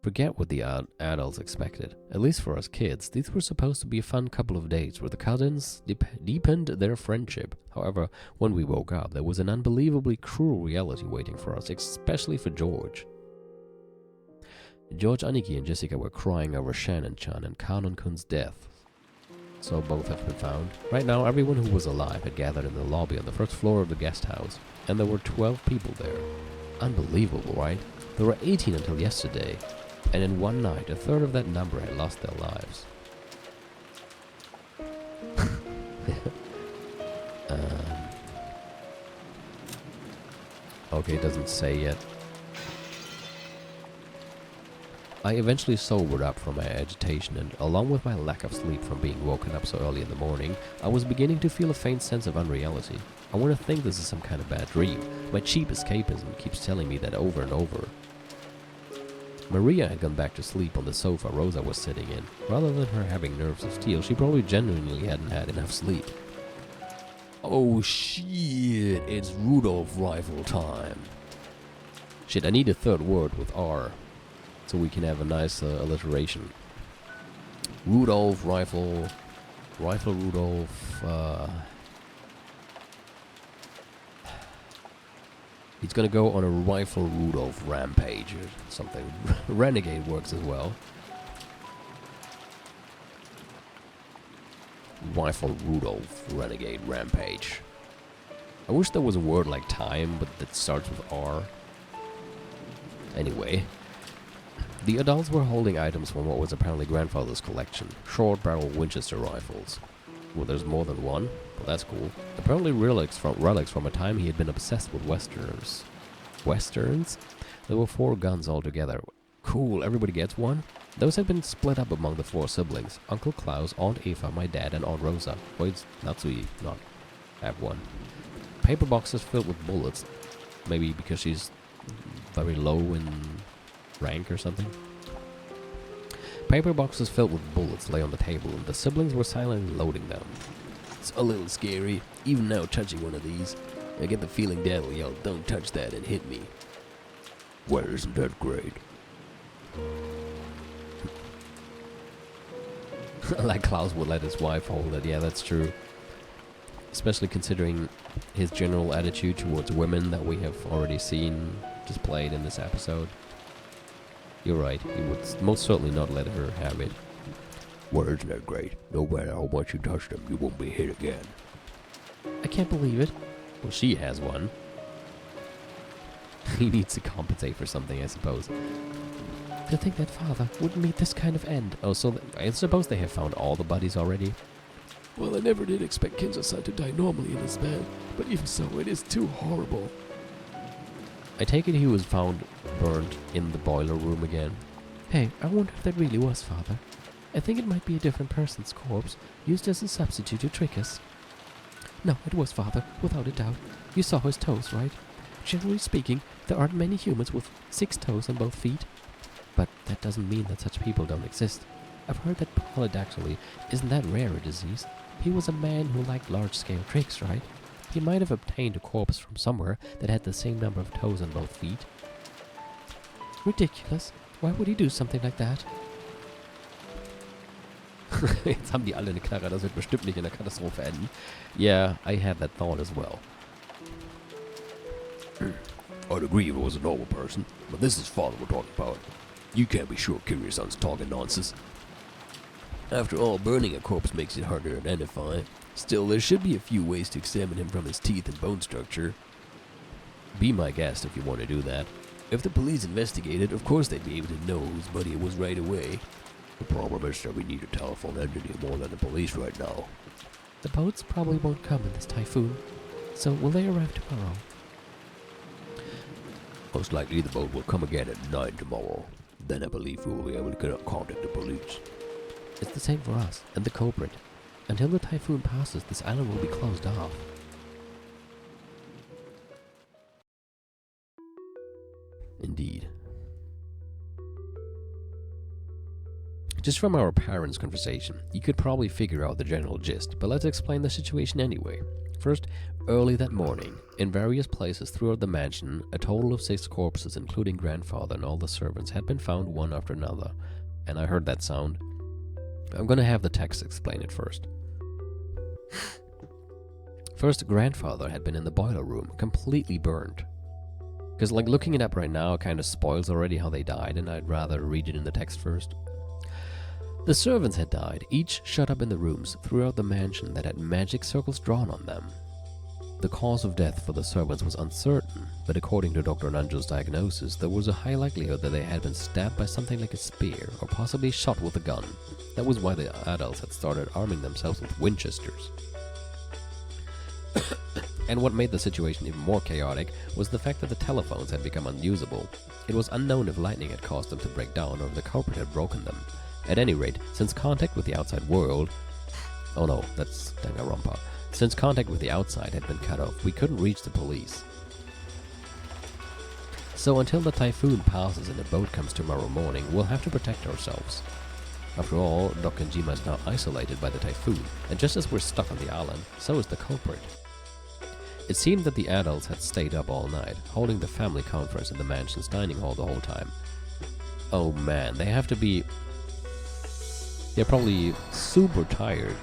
Forget what the adults expected. At least for us kids, these were supposed to be a fun couple of days where the cousins deepened their friendship. However, when we woke up, there was an unbelievably cruel reality waiting for us, especially for George. George, Aniki, and Jessica were crying over Shannon-chan and Kanon-kun's death. So both have been found. Right now, everyone who was alive had gathered in the lobby on the first floor of the guest house, and there were 12 people there. Unbelievable, right? There were 18 until yesterday, and in one night, a third of that number had lost their lives. Okay, it doesn't say yet. I eventually sobered up from my agitation, and along with my lack of sleep from being woken up so early in the morning, I was beginning to feel a faint sense of unreality. I want to think this is some kind of bad dream. My cheap escapism keeps telling me that over and over. Maria had gone back to sleep on the sofa Rosa was sitting in. Rather than her having nerves of steel, she probably genuinely hadn't had enough sleep. Oh shit, it's Rudolph rifle time. Shit, I need a third word with R, so we can have a nice alliteration. Rudolph, rifle Rudolph, he's gonna go on a rifle Rudolph rampage or something. Renegade works as well. Rifle Rudolph renegade rampage. I wish there was a word like time, but that starts with R. Anyway, the adults were holding items from what was apparently grandfather's collection. Short barrel Winchester rifles. Well, there's more than one, but that's cool. Apparently relics from a time he had been obsessed with westerns. Westerns? There were 4 guns altogether. Cool, everybody gets one? Those had been split up among the 4 siblings. Uncle Klaus, Aunt Eva, my dad, and Aunt Rosa. Why does Natsui not have one? Paper boxes filled with bullets. Maybe because she's very low in rank or something. Paper boxes filled with bullets lay on the table, and the siblings were silently loading them. It's a little scary, even now touching one of these. I get the feeling Dad will yell, "Don't touch that," and hit me. Well, isn't that great? Like Klaus would let his wife hold it, yeah, that's true. Especially considering his general attitude towards women that we have already seen displayed in this episode. You're right, he would most certainly not let her have it. Well, isn't that great? No matter how much you touch them, you won't be hit again. I can't believe it. Well, she has one. He needs to compensate for something, I suppose. To think that father would meet this kind of end. Oh, so I suppose they have found all the buddies already? Well, I never did expect Kinzo-san to die normally in this bed, but even so, it is too horrible. I take it he was found burned in the boiler room again. Hey, I wonder if that really was father. I think it might be a different person's corpse, used as a substitute to trick us. No, it was father, without a doubt. You saw his toes, right? Generally speaking, there aren't many humans with 6 toes on both feet. But that doesn't mean that such people don't exist. I've heard that polydactyly isn't that rare a disease. He was a man who liked large-scale tricks, right? He might have obtained a corpse from somewhere that had the same number of toes on both feet. Ridiculous. Why would he do something like that? Jetzt haben die alle eine Knarre, das wird bestimmt nicht in der Katastrophe enden. Yeah, I had that thought as well. I'd agree if it was a normal person, but this is father we're talking about. You can't be sure Kiryu-san's talking nonsense. After all, burning a corpse makes it harder to identify. Still, there should be a few ways to examine him from his teeth and bone structure. Be my guest if you want to do that. If the police investigated, of course they'd be able to know whose buddy it was right away. The problem is that we need a telephone entity more than the police right now. The boats probably won't come in this typhoon, so will they arrive tomorrow? Most likely the boat will come again at 9 tomorrow. Then I believe we will be able to contact the police. It's the same for us and the culprit. Until the typhoon passes, this island will be closed off. Indeed. Just from our parents' conversation, you could probably figure out the general gist, but let's explain the situation anyway. First, early that morning, in various places throughout the mansion, a total of 6 corpses, including grandfather and all the servants, had been found one after another. And I heard that sound. I'm gonna have the text explain it first. First, grandfather had been in the boiler room, completely burned. Because like looking it up right now kind of spoils already how they died, and I'd rather read it in the text first. The servants had died, each shut up in the rooms throughout the mansion that had magic circles drawn on them. The cause of death for the servants was uncertain, but according to Dr. Nanjo's diagnosis, there was a high likelihood that they had been stabbed by something like a spear, or possibly shot with a gun. That was why the adults had started arming themselves with Winchesters. And what made the situation even more chaotic was the fact that the telephones had become unusable. It was unknown if lightning had caused them to break down or if the culprit had broken them. At any rate, since contact with the outside world... Oh no, that's Danganronpa. Since contact with the outside had been cut off, we couldn't reach the police. So until the typhoon passes and the boat comes tomorrow morning, we'll have to protect ourselves. After all, Dokanjima is now isolated by the typhoon, and just as we're stuck on the island, so is the culprit. It seemed that the adults had stayed up all night, holding the family conference in the mansion's dining hall the whole time. Oh man, they're probably super tired.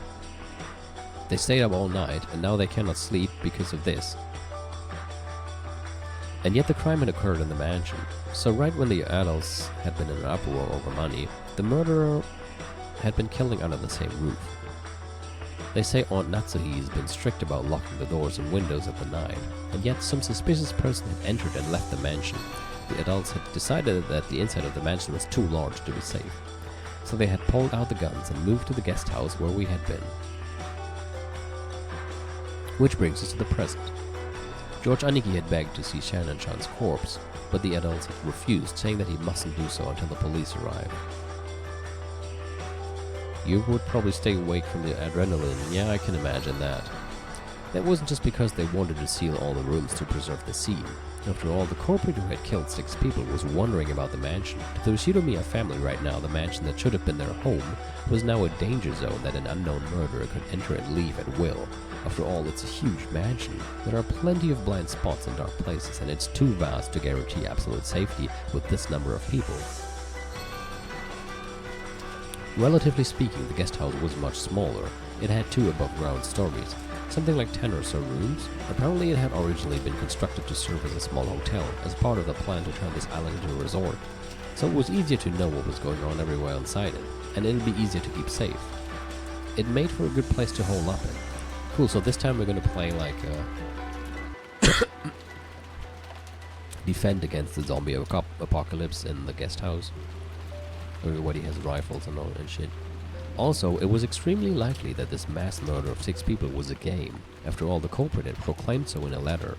They stayed up all night, and now they cannot sleep because of this. And yet the crime had occurred in the mansion, so right when the adults had been in an uproar over money, the murderer had been killing under the same roof. They say Aunt Natsuhi has been strict about locking the doors and windows at the night, and yet some suspicious person had entered and left the mansion. The adults had decided that the inside of the mansion was too large to be safe, so they had pulled out the guns and moved to the guest house where we had been. Which brings us to the present. George Aniki had begged to see Shannon-chan's corpse, but the adults had refused, saying that he mustn't do so until the police arrived. You would probably stay awake from the adrenaline. Yeah, I can imagine that. That wasn't just because they wanted to seal all the rooms to preserve the scene. After all, the culprit who had killed 6 people was wondering about the mansion. To the Yoshinomiya family right now, the mansion that should have been their home was now a danger zone that an unknown murderer could enter and leave at will. After all, it's a huge mansion. There are plenty of blind spots and dark places, and it's too vast to guarantee absolute safety with this number of people. Relatively speaking, the guest house was much smaller. It had 2 above-ground stories, something like 10 or so rooms. Apparently it had originally been constructed to serve as a small hotel, as part of the plan to turn this island into a resort. So it was easier to know what was going on everywhere inside it, and it would be easier to keep safe. It made for a good place to hole up in. Cool, so this time we're gonna play like defend against the zombie apocalypse in the guest house. Everybody has rifles and all and shit. Also, it was extremely likely that this mass murder of 6 people was a game. After all, the culprit had proclaimed so in a letter.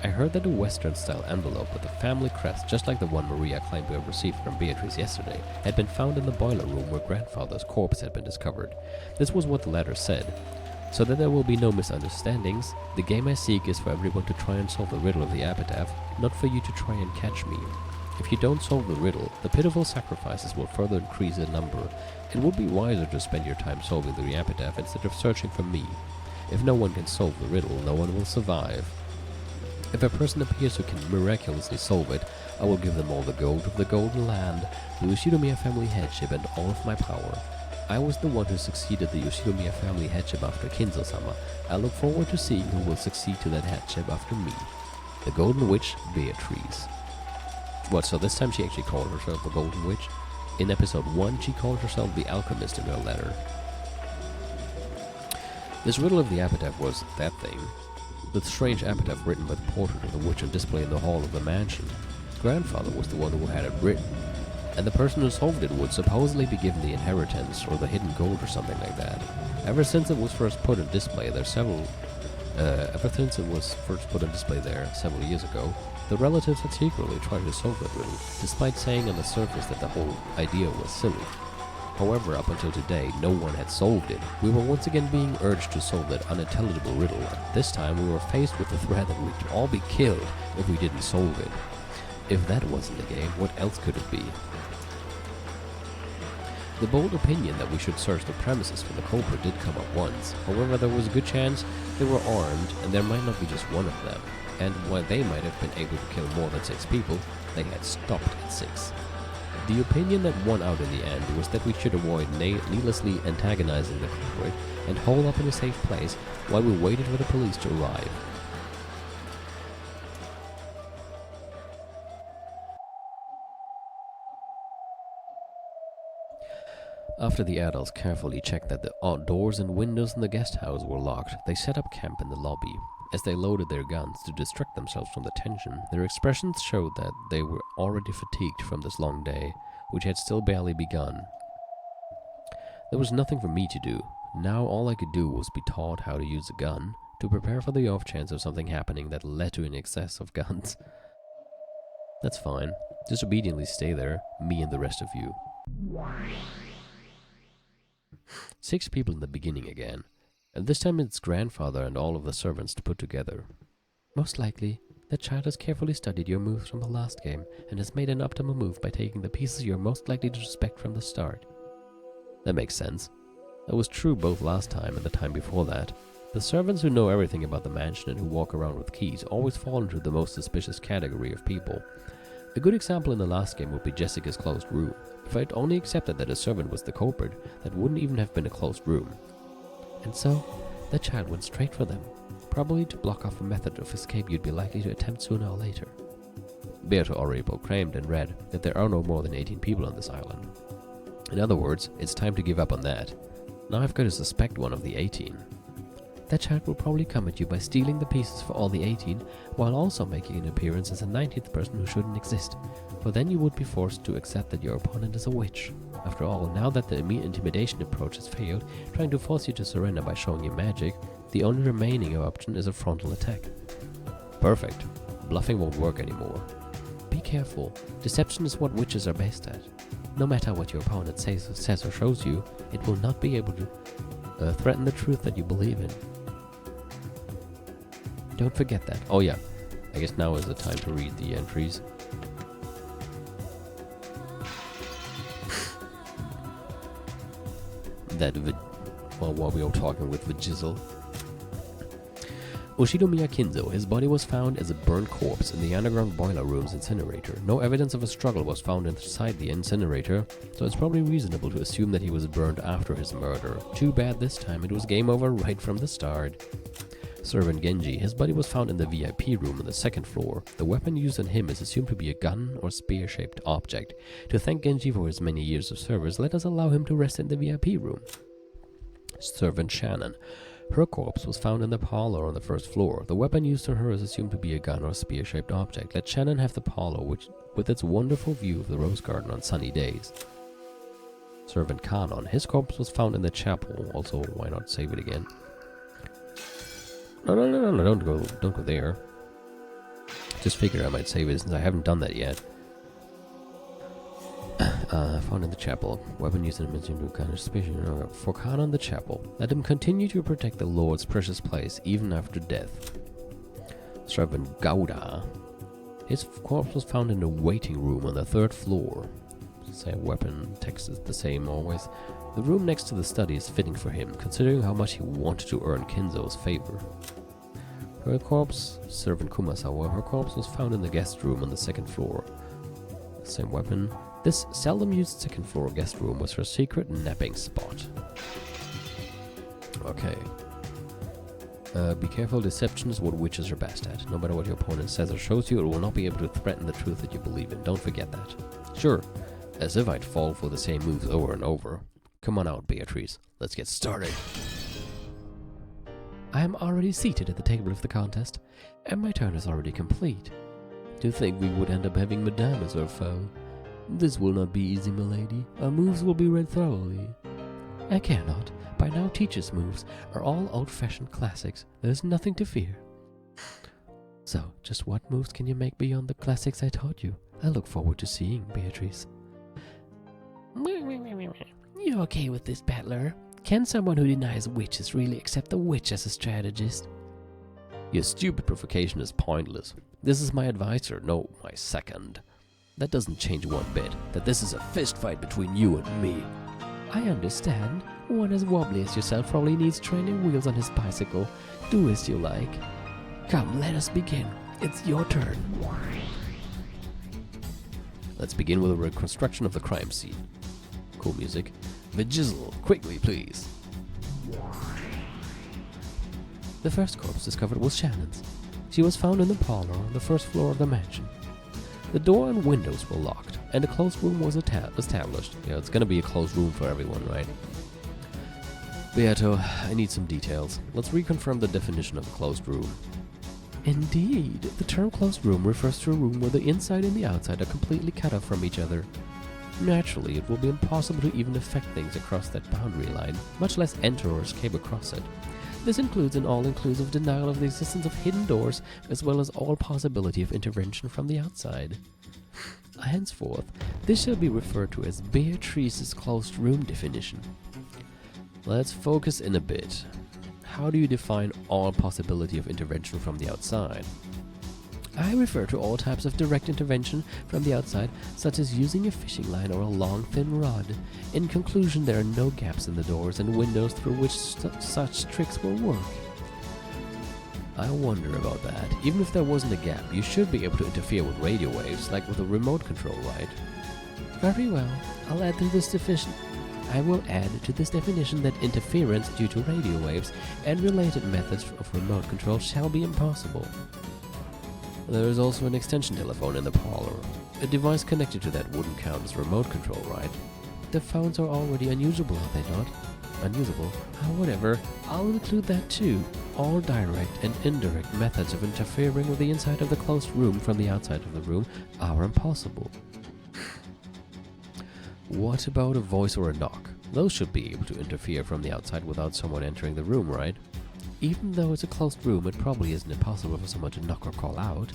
I heard that a Western-style envelope with the family crest, just like the one Maria claimed to have received from Beatrice yesterday, had been found in the boiler room where grandfather's corpse had been discovered. This was what the letter said. So that there will be no misunderstandings, the game I seek is for everyone to try and solve the riddle of the epitaph, not for you to try and catch me. If you don't solve the riddle, the pitiful sacrifices will further increase in number. It would be wiser to spend your time solving the epitaph instead of searching for me. If no one can solve the riddle, no one will survive. If a person appears who can miraculously solve it, I will give them all the gold of the Golden Land, the Yoshinomiya family headship, and all of my power. I was the one who succeeded the Yoshinomiya family headship after Kinzo-sama. I look forward to seeing who will succeed to that headship after me. The Golden Witch, Beatrice. What, so this time she actually called herself the Golden Witch? In episode 1, she called herself the Alchemist in her letter. This riddle of the epitaph was that thing. The strange epitaph written by the portrait of the witch on display in the hall of the mansion. Grandfather was the one who had it written, and the person who solved it would supposedly be given the inheritance or the hidden gold or something like that. Ever since it was first put on display there several years ago, the relatives had secretly tried to solve that riddle, despite saying on the surface that the whole idea was silly. However, up until today, no one had solved it. We were once again being urged to solve that unintelligible riddle. This time we were faced with the threat that we'd all be killed if we didn't solve it. If that wasn't the game, what else could it be? The bold opinion that we should search the premises for the culprit did come up once. However, there was a good chance they were armed, and there might not be just one of them. And while they might have been able to kill more than 6 people, they had stopped at 6. The opinion that won out in the end was that we should avoid needlessly antagonizing the culprit and hole up in a safe place while we waited for the police to arrive. After the adults carefully checked that the doors and windows in the guest house were locked, they set up camp in the lobby. As they loaded their guns to distract themselves from the tension, their expressions showed that they were already fatigued from this long day, which had still barely begun. There was nothing for me to do. Now all I could do was be taught how to use a gun, to prepare for the off chance of something happening that led to an excess of guns. That's fine. Just obediently stay there, me and the rest of you. 6 people in the beginning again. And this time it's grandfather and all of the servants to put together. Most likely, The child has carefully studied your moves from the last game and has made an optimal move by taking the pieces you're most likely to suspect from the start. That makes sense. That was true both last time and the time before that. The servants who know everything about the mansion and who walk around with keys always fall into the most suspicious category of people. A good example in the last game would be Jessica's closed room. If I'd only accepted that a servant was the culprit, that wouldn't even have been a closed room. And so, the child went straight for them, probably to block off a method of escape you'd be likely to attempt sooner or later. Beato already proclaimed and read that there are no more than 18 people on this island. In other words, it's time to give up on that. Now I've got to suspect one of the 18. That child will probably come at you by stealing the pieces for all the 18, while also making an appearance as a 19th person who shouldn't exist, for then you would be forced to accept that your opponent is a witch. After all, now that the intimidation approach has failed, trying to force you to surrender by showing you magic, the only remaining option is a frontal attack. Perfect. Bluffing won't work anymore. Be careful. Deception is what witches are best at. No matter what your opponent says or shows you, it will not be able to threaten the truth that you believe in. Don't forget that. Oh yeah, I guess now is the time to read the entries. While we were talking with Vajizzle. Oshinomiya Kinzo, his body was found as a burnt corpse in the underground boiler room's incinerator. No evidence of a struggle was found inside the incinerator, so it's probably reasonable to assume that he was burned after his murder. Too bad this time, it was game over right from the start. Servant Genji, his body was found in the VIP room on the second floor. The weapon used on him is assumed to be a gun or spear-shaped object. To thank Genji for his many years of service, let us allow him to rest in the VIP room. Servant Shannon. Her corpse was found in the parlor on the first floor. The weapon used on her is assumed to be a gun or spear-shaped object. Let Shannon have the parlor, with its wonderful view of the rose garden on sunny days. Servant Kanon. His corpse was found in the chapel. Also, why not save it again? No, don't go there. Just figured I might save it since I haven't done that yet. Found in the chapel. Weapon used in a mission kind of suspicion. For Kanon the chapel. Let him continue to protect the Lord's precious place even after death. Servant Gouda. His corpse was found in a waiting room on the third floor. Same weapon, text is the same always. The room next to the study is fitting for him, considering how much he wanted to earn Kinzo's favor. Her corpse, Servant Kumasawa, her corpse was found in the guest room on the second floor. Same weapon. This seldom used second floor guest room was her secret napping spot. Okay. Be careful, deception is what witches are best at. No matter what your opponent says or shows you, it will not be able to threaten the truth that you believe in. Don't forget that. Sure, as if I'd fall for the same moves over and over. Come on out, Beatrice. Let's get started. I am already seated at the table of the contest, and my turn is already complete. To think we would end up having Madame as our foe. This will not be easy, milady. Our moves will be read thoroughly. I care not. By now teacher's moves are all old-fashioned classics. There's nothing to fear. So, just what moves can you make beyond the classics I taught you? I look forward to seeing, Beatrice. You okay with this, battler? Can someone who denies witches really accept the witch as a strategist? Your stupid provocation is pointless. This is my advisor, no, my second. That doesn't change one bit, that this is a fist fight between you and me. I understand. One as wobbly as yourself probably needs training wheels on his bicycle. Do as you like. Come, let us begin. It's your turn. Let's begin with a reconstruction of the crime scene. Cool music. Vajizzle, quickly please. The first corpse discovered was Shannon's. She was found in the parlor on the first floor of the mansion. The door and windows were locked, and a closed room was established. Yeah, it's gonna be a closed room for everyone, right? Beato, I need some details. Let's reconfirm the definition of a closed room. Indeed, the term closed room refers to a room where the inside and the outside are completely cut off from each other. Naturally, it will be impossible to even affect things across that boundary line, much less enter or escape across it. This includes an all-inclusive denial of the existence of hidden doors, as well as all possibility of intervention from the outside. Henceforth, this shall be referred to as Beatrice's closed room definition. Let's focus in a bit. How do you define all possibility of intervention from the outside? I refer to all types of direct intervention from the outside, such as using a fishing line or a long, thin rod. In conclusion, there are no gaps in the doors and windows through which such tricks will work. I wonder about that. Even if there wasn't a gap, you should be able to interfere with radio waves, like with a remote control, right? Very well. I will add to this definition that interference due to radio waves and related methods of remote control shall be impossible. There is also an extension telephone in the parlor. A device connected to that wouldn't count as remote control, right? The phones are already unusable, are they not? Unusable? However, I'll include that too. All direct and indirect methods of interfering with the inside of the closed room from the outside of the room are impossible. What about a voice or a knock? Those should be able to interfere from the outside without someone entering the room, right? Even though it's a closed room, it probably isn't impossible for someone to knock or call out.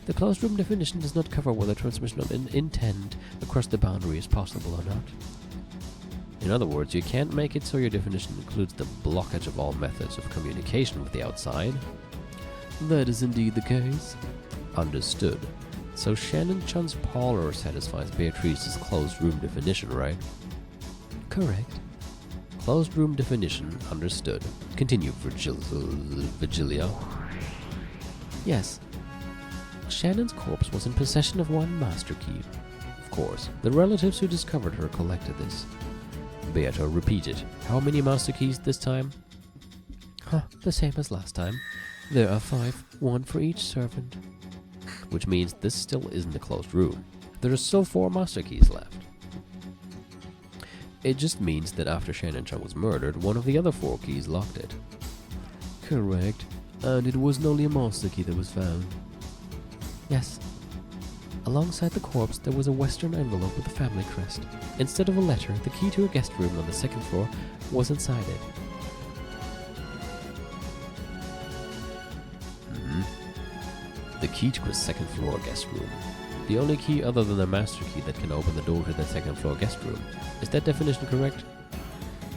The closed room definition does not cover whether transmission of intent across the boundary is possible or not. In other words, you can't make it so your definition includes the blockage of all methods of communication with the outside. That is indeed the case. Understood. So Shannon Chun's parlor satisfies Beatrice's closed room definition, right? Correct. Closed room definition understood. Continue, Virgilia. Yes. Shannon's corpse was in possession of one master key. Of course. The relatives who discovered her collected this. Beata, repeat it. How many master keys this time? The same as last time. There are 5, 1 for each servant. Which means this still isn't a closed room. There are still 4 master keys left. It just means that after Shannon Chung was murdered, one of the other 4 keys locked it. Correct. And it wasn't only a master key that was found. Yes. Alongside the corpse, there was a western envelope with a family crest. Instead of a letter, the key to a guest room on the 2nd floor was inside it. The key to a 2nd floor guest room. The only key other than the master key that can open the door to the 2nd floor guest room. Is that definition correct?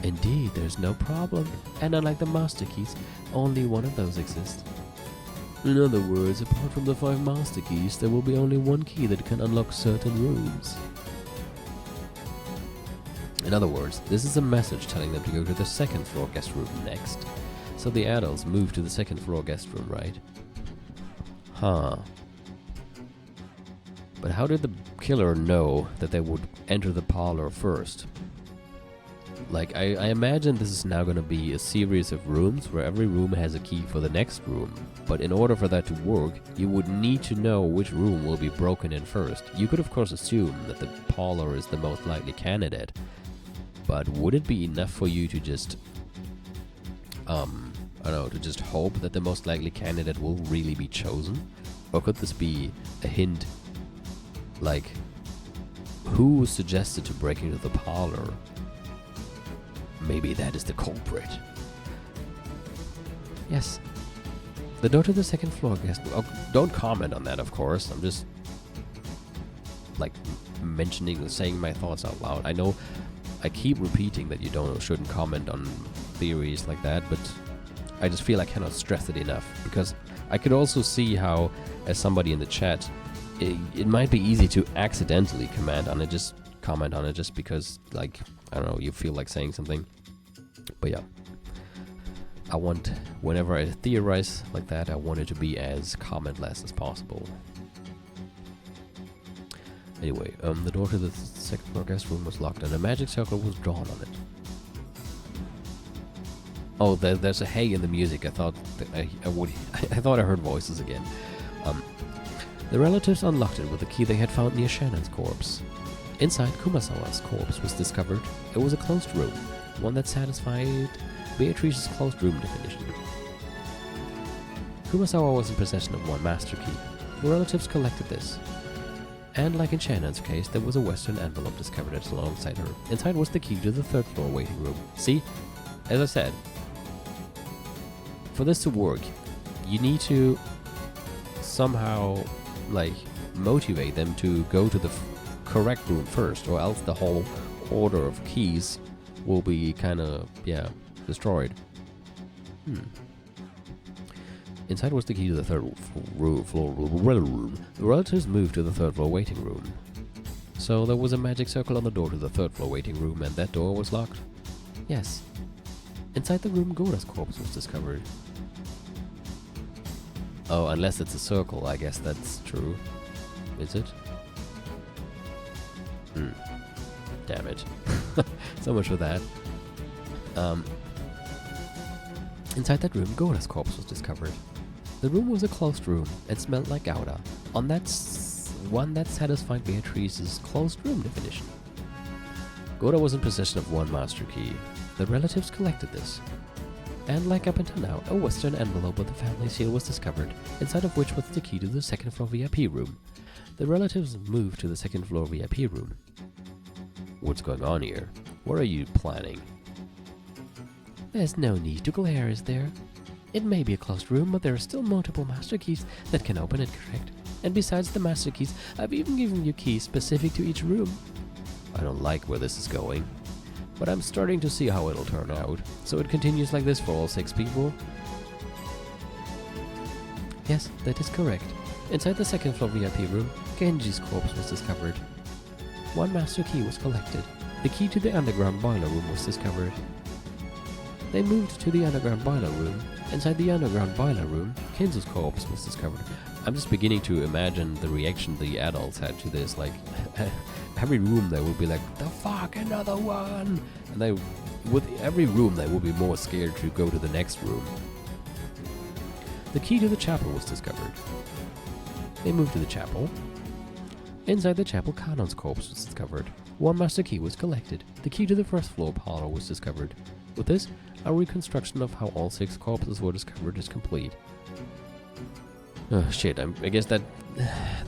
Indeed, there's no problem. And unlike the master keys, only one of those exists. In other words, apart from the 5 master keys, there will be only one key that can unlock certain rooms. In other words, this is a message telling them to go to the 2nd floor guest room next. So the adults move to the 2nd floor guest room, right? Huh. But how did the killer know that they would enter the parlor first? Like, I imagine this is now going to be a series of rooms where every room has a key for the next room. But in order for that to work, you would need to know which room will be broken in first. You could of course assume that the parlor is the most likely candidate. But would it be enough for you to just, I don't know, to just hope that the most likely candidate will really be chosen? Or could this be a hint, like, who was suggested to break into the parlor? Maybe that is the culprit. Yes. The door to the 2nd floor guest room. Don't comment on that, of course. I'm just, like, saying my thoughts out loud. I know I keep repeating that you shouldn't comment on theories like that, but I just feel I cannot stress it enough, because I could also see how, as somebody in the chat, it might be easy to accidentally comment on it just because, like, I don't know, you feel like saying something. But yeah, whenever I theorize like that, I want it to be as commentless as possible. Anyway, the door to the 2nd floor guest room was locked and a magic circle was drawn on it. Oh, there's a hey in the music. I thought I heard voices again. The relatives unlocked it with the key they had found near Shannon's corpse. Inside, Kumasawa's corpse was discovered. It was a closed room, one that satisfied Beatrice's closed room definition. Kumasawa was in possession of one master key. The relatives collected this. And like in Shannon's case, there was a western envelope discovered alongside her. Inside was the key to the 3rd floor waiting room. See? As I said, for this to work, you need to somehow, like, motivate them to go to the correct room first, or else the whole order of keys will be kind of, destroyed. Inside was the key to the third floor room. The relatives moved to the third floor waiting room. So there was a magic circle on the door to the third floor waiting room, and that door was locked? Yes. Inside the room, Goda's corpse was discovered. Oh, unless it's a circle, I guess that's true. Is it? Damn it. So much for that. Inside that room, Goda's corpse was discovered. The room was a closed room and smelled like Gouda. On that one that satisfied Beatrice's closed room definition. Goda was in possession of one master key. The relatives collected this. And like up until now, a western envelope with the family seal was discovered, inside of which was the key to the second floor VIP room. The relatives moved to the second floor VIP room. What's going on here? What are you planning? There's no need to glare, is there? It may be a closed room, but there are still multiple master keys that can open it, correct? And besides the master keys, I've even given you keys specific to each room. I don't like where this is going, but I'm starting to see how it'll turn out. So it continues like this for all 6 people? Yes, that is correct. Inside the second floor VIP room, Genji's corpse was discovered. One master key was collected. The key to the underground boiler room was discovered. They moved to the underground boiler room. Inside the underground boiler room, Kinzo's corpse was discovered. I'm just beginning to imagine the reaction the adults had to this. Like, every room they would be like, the fuck, another one! And they, with every room, they would be more scared to go to the next room. The key to the chapel was discovered. They moved to the chapel. Inside the chapel, Kanon's corpse was discovered. One master key was collected. The key to the first floor parlor was discovered. With this, a reconstruction of how all 6 corpses were discovered is complete. Oh shit, I guess that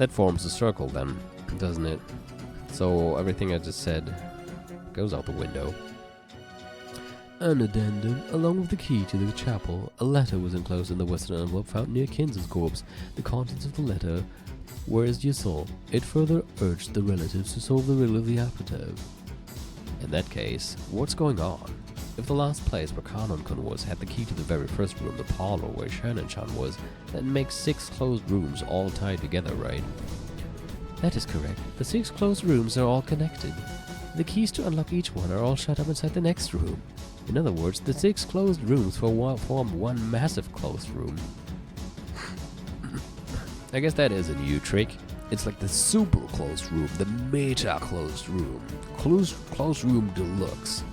forms a circle then, doesn't it? So everything I just said goes out the window. An addendum, along with the key to the chapel, a letter was enclosed in the western envelope found near Kinzo's corpse. The contents of the letter were as you saw. It further urged the relatives to solve the riddle of the aRdW. In that case, what's going on? If the last place where Kanon-kun was had the key to the very first room, the parlor where Shannon-chan was, that makes 6 closed rooms all tied together, right? That is correct. The 6 closed rooms are all connected. The keys to unlock each one are all shut up inside the next room. In other words, the 6 closed rooms form one massive closed room. I guess that is a new trick. It's like the super closed room, the meta closed room. Closed room deluxe.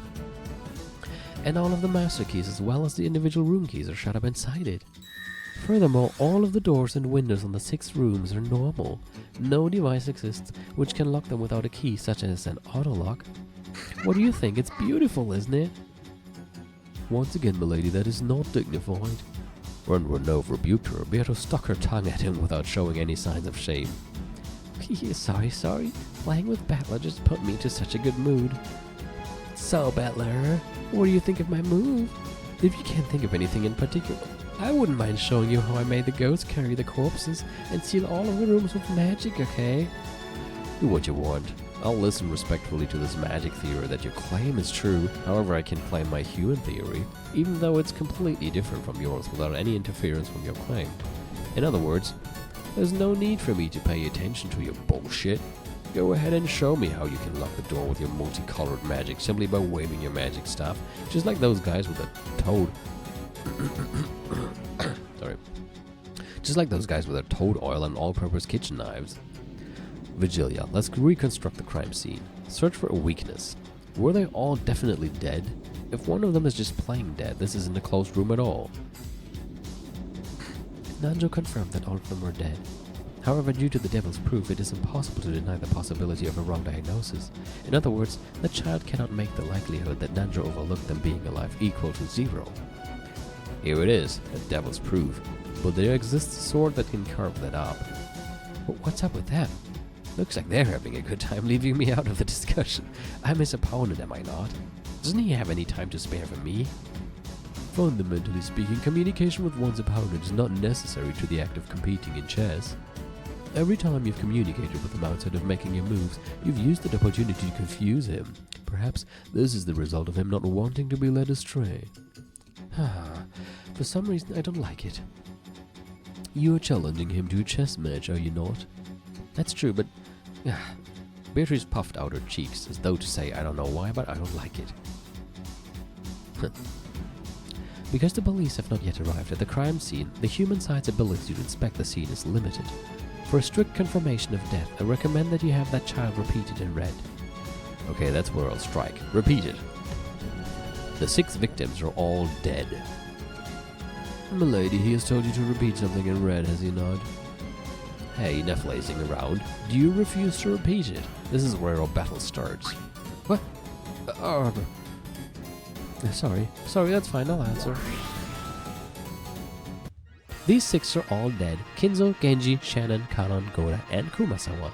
And all of the master keys as well as the individual room keys are shut up inside it. Furthermore, all of the doors and windows on the 6 rooms are normal. No device exists which can lock them without a key, such as an auto lock. What do you think? It's beautiful, isn't it? Once again, milady, that is not dignified. When Renov rebuked her, Beato stuck her tongue at him without showing any signs of shame. Sorry. Playing with Battler just put me to such a good mood. So, Battler, what do you think of my move? If you can't think of anything in particular, I wouldn't mind showing you how I made the ghosts carry the corpses and seal all of the rooms with magic, okay? Do what you want. I'll listen respectfully to this magic theory that your claim is true. However, I can claim my human theory, even though it's completely different from yours without any interference from your claim. In other words, there's no need for me to pay attention to your bullshit. Go ahead and show me how you can lock the door with your multicolored magic simply by waving your magic staff, just like those guys with a toad. Sorry. Just like those guys with their toad oil and all-purpose kitchen knives. Vigilia, let's reconstruct the crime scene. Search for a weakness. Were they all definitely dead? If one of them is just plain dead, this isn't a closed room at all. Nanjo confirmed that all of them were dead. However, due to the devil's proof, it is impossible to deny the possibility of a wrong diagnosis. In other words, the child cannot make the likelihood that Nanjo overlooked them being alive equal to 0. Here it is, the devil's proof. But there exists a sword that can carve that up. What's up with them? Looks like they're having a good time leaving me out of the discussion. I'm his opponent, am I not? Doesn't he have any time to spare for me? Fundamentally speaking, communication with one's opponent is not necessary to the act of competing in chess. Every time you've communicated with him outside of making your moves, you've used that opportunity to confuse him. Perhaps this is the result of him not wanting to be led astray. For some reason, I don't like it. You're challenging him to a chess match, are you not? That's true, but... Beatrice puffed out her cheeks, as though to say, I don't know why, but I don't like it. Because the police have not yet arrived at the crime scene, the human side's ability to inspect the scene is limited. For a strict confirmation of death, I recommend that you have that child repeated in red. Okay, that's where I'll strike. Repeated. The 6 victims are all dead. Milady, he has told you to repeat something in red, has he not? Hey, enough lazing around. Do you refuse to repeat it? This is where our battle starts. What? Sorry, that's fine, I'll answer. These 6 are all dead. Kinzo, Genji, Shannon, Kanon, Goda, and Kumasawa.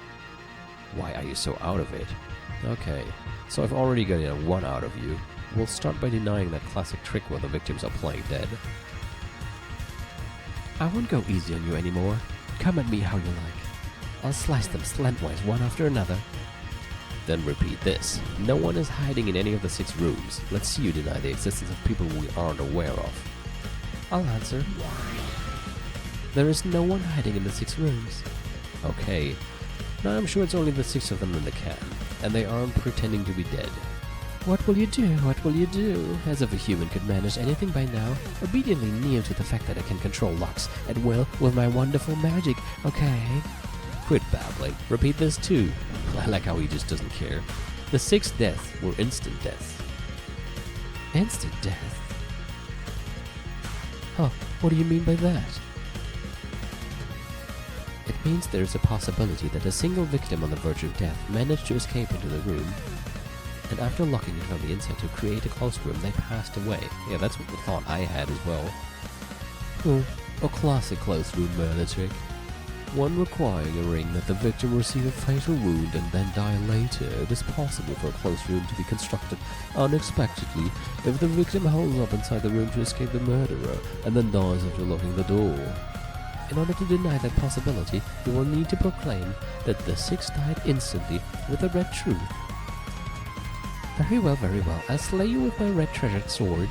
Why are you so out of it? Okay, so I've already got 1 out of you. We'll start by denying that classic trick where the victims are playing dead. I won't go easy on you anymore. Come at me how you like. I'll slice them slantwise one after another. Then repeat this. No one is hiding in any of the 6 rooms. Let's see you deny the existence of people we aren't aware of. I'll answer. There is no one hiding in the 6 rooms. Okay. Now I'm sure it's only the 6 of them in the can, and they aren't pretending to be dead. What will you do? What will you do? As if a human could manage anything by now. Obediently kneel to the fact that I can control locks at will with my wonderful magic, okay? Quit babbling. Repeat this too. I like how he just doesn't care. The 6 deaths were instant deaths. Instant death? Huh, what do you mean by that? It means there's a possibility that a single victim on the verge of death managed to escape into the room, and after locking it from the inside to create a closed room, they passed away. Yeah, that's what the thought I had as well. A classic closed room murder trick. One requiring a ring that the victim receive a fatal wound and then die later. It is possible for a closed room to be constructed unexpectedly if the victim holds up inside the room to escape the murderer and then dies after locking the door. In order to deny that possibility, you will need to proclaim that the 6 died instantly with the red truth. Very well, I'll slay you with my red treasured sword.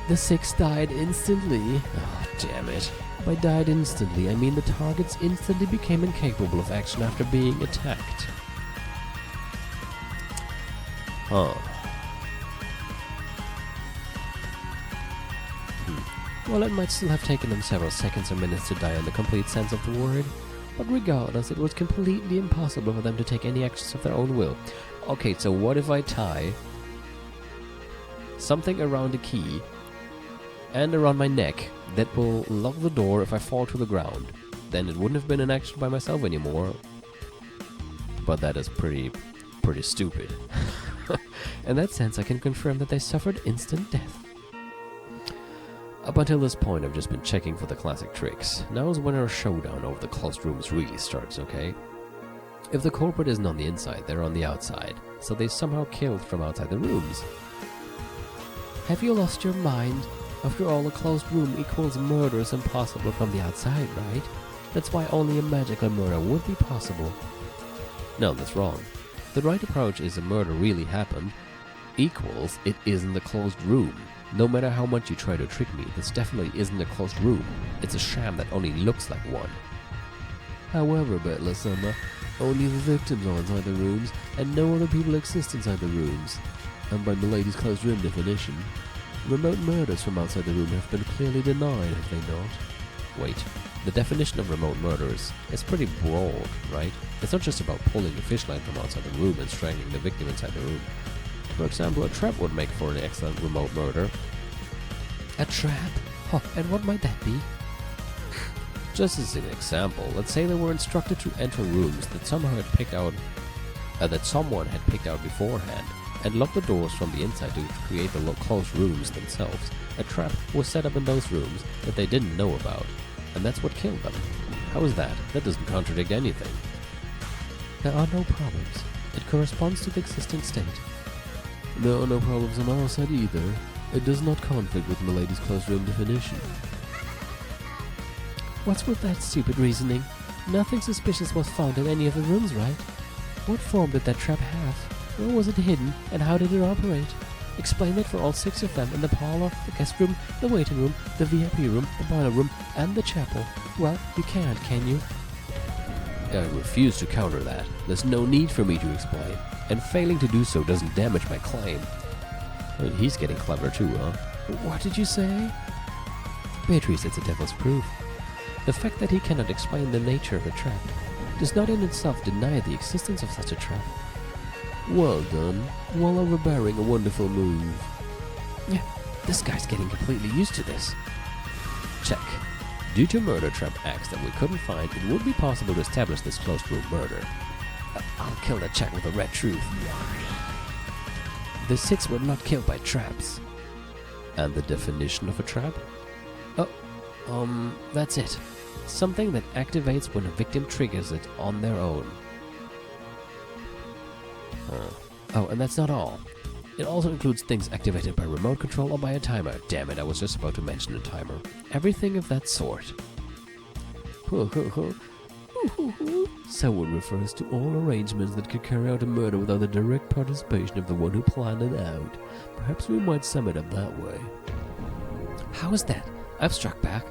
The 6 died instantly. Oh, damn it. By died instantly, I mean the targets instantly became incapable of action after being attacked. Huh. Well, it might still have taken them several seconds or minutes to die in the complete sense of the word, but regardless, it was completely impossible for them to take any actions of their own will. Okay, so what if I tie something around a key and around my neck that will lock the door if I fall to the ground? Then it wouldn't have been an action by myself anymore. But that is pretty stupid. In that sense, I can confirm that they suffered instant death. Up until this point, I've just been checking for the classic tricks. Now is when our showdown over the closed rooms really starts, okay? If the culprit isn't on the inside, they're on the outside, so they somehow killed from outside the rooms. Have you lost your mind? After all, a closed room equals murder is impossible from the outside, right? That's why only a magical murder would be possible. No, that's wrong. The right approach is a murder really happened equals it isn't a closed room. No matter how much you try to trick me, this definitely isn't a closed room. It's a sham that only looks like one. However, Bettler-sama, only the victims are inside the rooms, and no other people exist inside the rooms. And by Milady's closed room definition, remote murders from outside the room have been clearly denied, have they not? Wait, the definition of remote murders is pretty broad, right? It's not just about pulling a fish line from outside the room and strangling the victim inside the room. For example, a trap would make for an excellent remote murder. A trap? Oh, and what might that be? Just as an example, let's say they were instructed to enter rooms that someone had picked out beforehand, and lock the doors from the inside to create the closed rooms themselves. A trap was set up in those rooms that they didn't know about, and that's what killed them. How is that? That doesn't contradict anything. There are no problems. It corresponds to the existing state. There are no problems on our side either. It does not conflict with Milady's closed room definition. What's with that stupid reasoning? Nothing suspicious was found in any of the rooms, right? What form did that trap have? Where was it hidden, and how did it operate? Explain it for all 6 of them in the parlor, the guest room, the waiting room, the VIP room, the boiler room, and the chapel. Well, you can't, can you? I refuse to counter that. There's no need for me to explain, and failing to do so doesn't damage my claim. Well, he's getting clever too, huh? What did you say? Beatrice, it's a devil's proof. The fact that he cannot explain the nature of a trap does not in itself deny the existence of such a trap. Well done, while overbearing a wonderful move. Yeah, this guy's getting completely used to this. Check. Due to murder trap acts that we couldn't find, it would be possible to establish this closed room murder. I'll kill the check with a red truth. The 6 were not killed by traps. And the definition of a trap? That's it. Something that activates when a victim triggers it on their own. Oh, and that's not all. It also includes things activated by remote control or by a timer. Damn it, I was just about to mention a timer. Everything of that sort. Someone refers to all arrangements that could carry out a murder without the direct participation of the one who planned it out. Perhaps we might sum it up that way. How is that? I've struck back.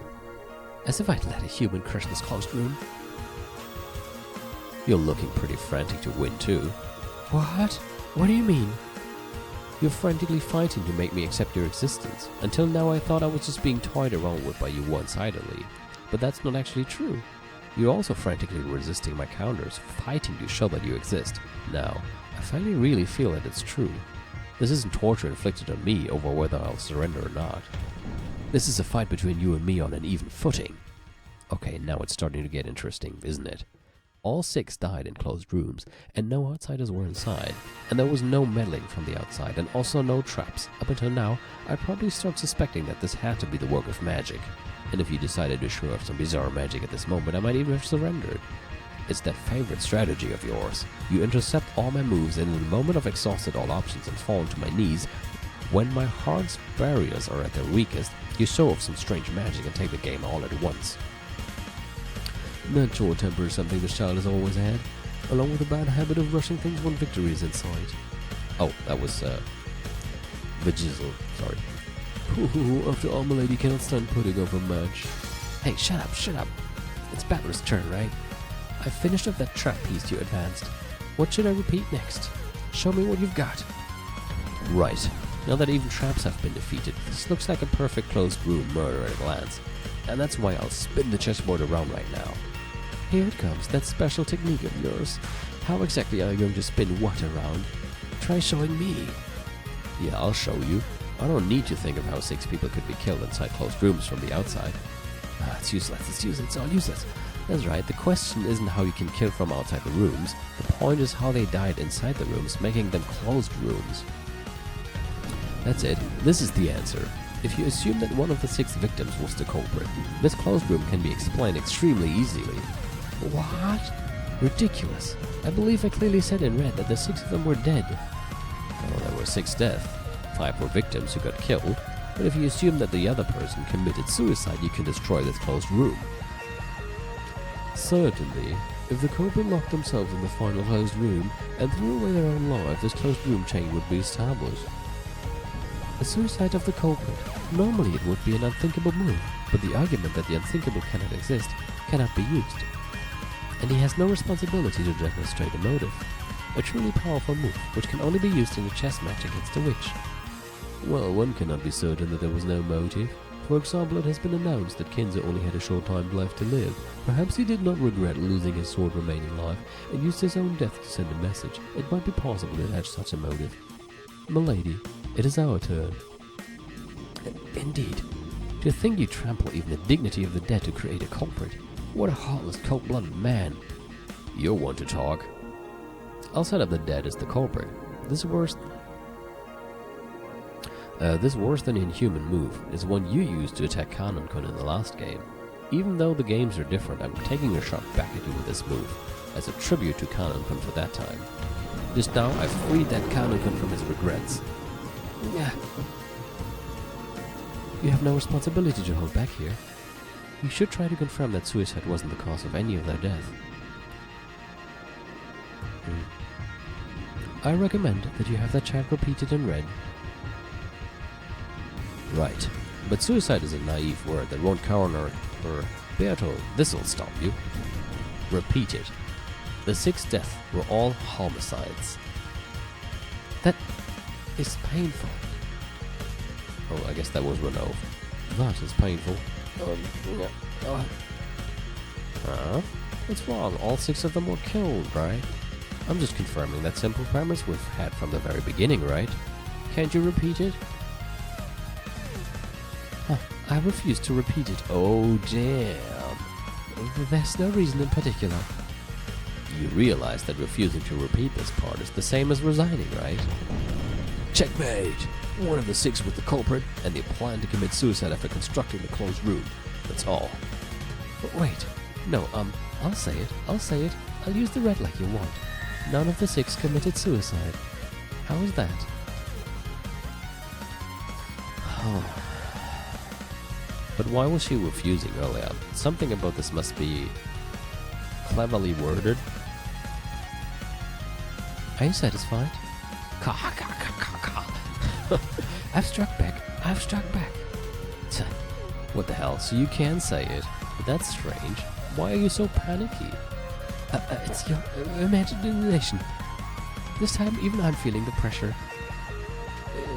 As if I'd let a human crush this closed room. You're looking pretty frantic to win too. What? What do you mean? You're frantically fighting to make me accept your existence. Until now I thought I was just being toyed around with by you one-sidedly. But that's not actually true. You're also frantically resisting my counters, fighting to show that you exist. Now, I finally really feel that it's true. This isn't torture inflicted on me over whether I'll surrender or not. This is a fight between you and me on an even footing. Okay, now it's starting to get interesting, isn't it? All 6 died in closed rooms, and no outsiders were inside. And there was no meddling from the outside, and also no traps. Up until now, I'd probably start suspecting that this had to be the work of magic. And if you decided to show off some bizarre magic at this moment, I might even have surrendered. It's that favorite strategy of yours. You intercept all my moves, and in the moment I've exhausted all options and fallen to my knees, when my heart's barriers are at their weakest, you show off some strange magic and take the game all at once. Natural temper is something this child has always had, along with a bad habit of rushing things when victory is in sight. Oh, that was, Vajizzle, sorry. After all, my lady cannot stand putting over a match. Hey, shut up. It's Battler's turn, right? I finished off that trap piece you advanced. What should I repeat next? Show me what you've got. Right. Now that even traps have been defeated, this looks like a perfect closed room murder at a glance. And that's why I'll spin the chessboard around right now. Here it comes, that special technique of yours. How exactly are you going to spin what around? Try showing me. Yeah, I'll show you. I don't need to think of how 6 people could be killed inside closed rooms from the outside. It's useless, it's all useless. That's right, the question isn't how you can kill from outside the rooms. The point is how they died inside the rooms, making them closed rooms. That's it, this is the answer. If you assume that one of the 6 victims was the culprit, this closed room can be explained extremely easily. What? Ridiculous. I believe I clearly said in red that the 6 of them were dead. Well, there were 6 deaths. 5 were victims who got killed, but if you assume that the other person committed suicide, you can destroy this closed room. Certainly, if the culprit locked themselves in the final closed room and threw away their own life, this closed room chain would be established. The suicide of the culprit. Normally it would be an unthinkable move, but the argument that the unthinkable cannot exist cannot be used. And he has no responsibility to demonstrate a motive. A truly powerful move, which can only be used in a chess match against a witch. Well, one cannot be certain that there was no motive. For example, it has been announced that Kinzo only had a short time left to live. Perhaps he did not regret losing his short remaining life and used his own death to send a message. It might be possible to attach such a motive. Milady, it is our turn. Indeed. To think you trample even the dignity of the dead to create a culprit. What a heartless, cold-blooded man. You're one to talk. I'll set up the dead as the culprit. This worse than inhuman move is one you used to attack Kanonkun in the last game. Even though the games are different, I'm taking a shot back at you with this move, as a tribute to Kanonkun for that time. Just now, I've freed that Kanonkun from his regrets. You have no responsibility to hold back here. You should try to confirm that suicide wasn't the cause of any of their death. I recommend that you have that chant repeated in red. Right. But suicide is a naive word that won't corner her. Beato, this'll stop you. Repeat it. The 6 deaths were all homicides. That is painful. Oh, I guess that was Renov. That is painful. Huh? What's wrong? All 6 of them were killed, right? I'm just confirming that simple premise we've had from the very beginning, right? Can't you repeat it? I refuse to repeat it. Oh, damn. There's no reason in particular. You realize that refusing to repeat this part is the same as resigning, right? Checkmate! One of the 6 was the culprit, and they planned to commit suicide after constructing the closed room. That's all. But wait. No, I'll say it. I'll use the red like you want. None of the 6 committed suicide. How is that? But why was she refusing earlier? Something about this must be cleverly worded. Are you satisfied? I've struck back. What the hell? So you can say it. But that's strange. Why are you so panicky? It's your imagination. This time even I'm feeling the pressure.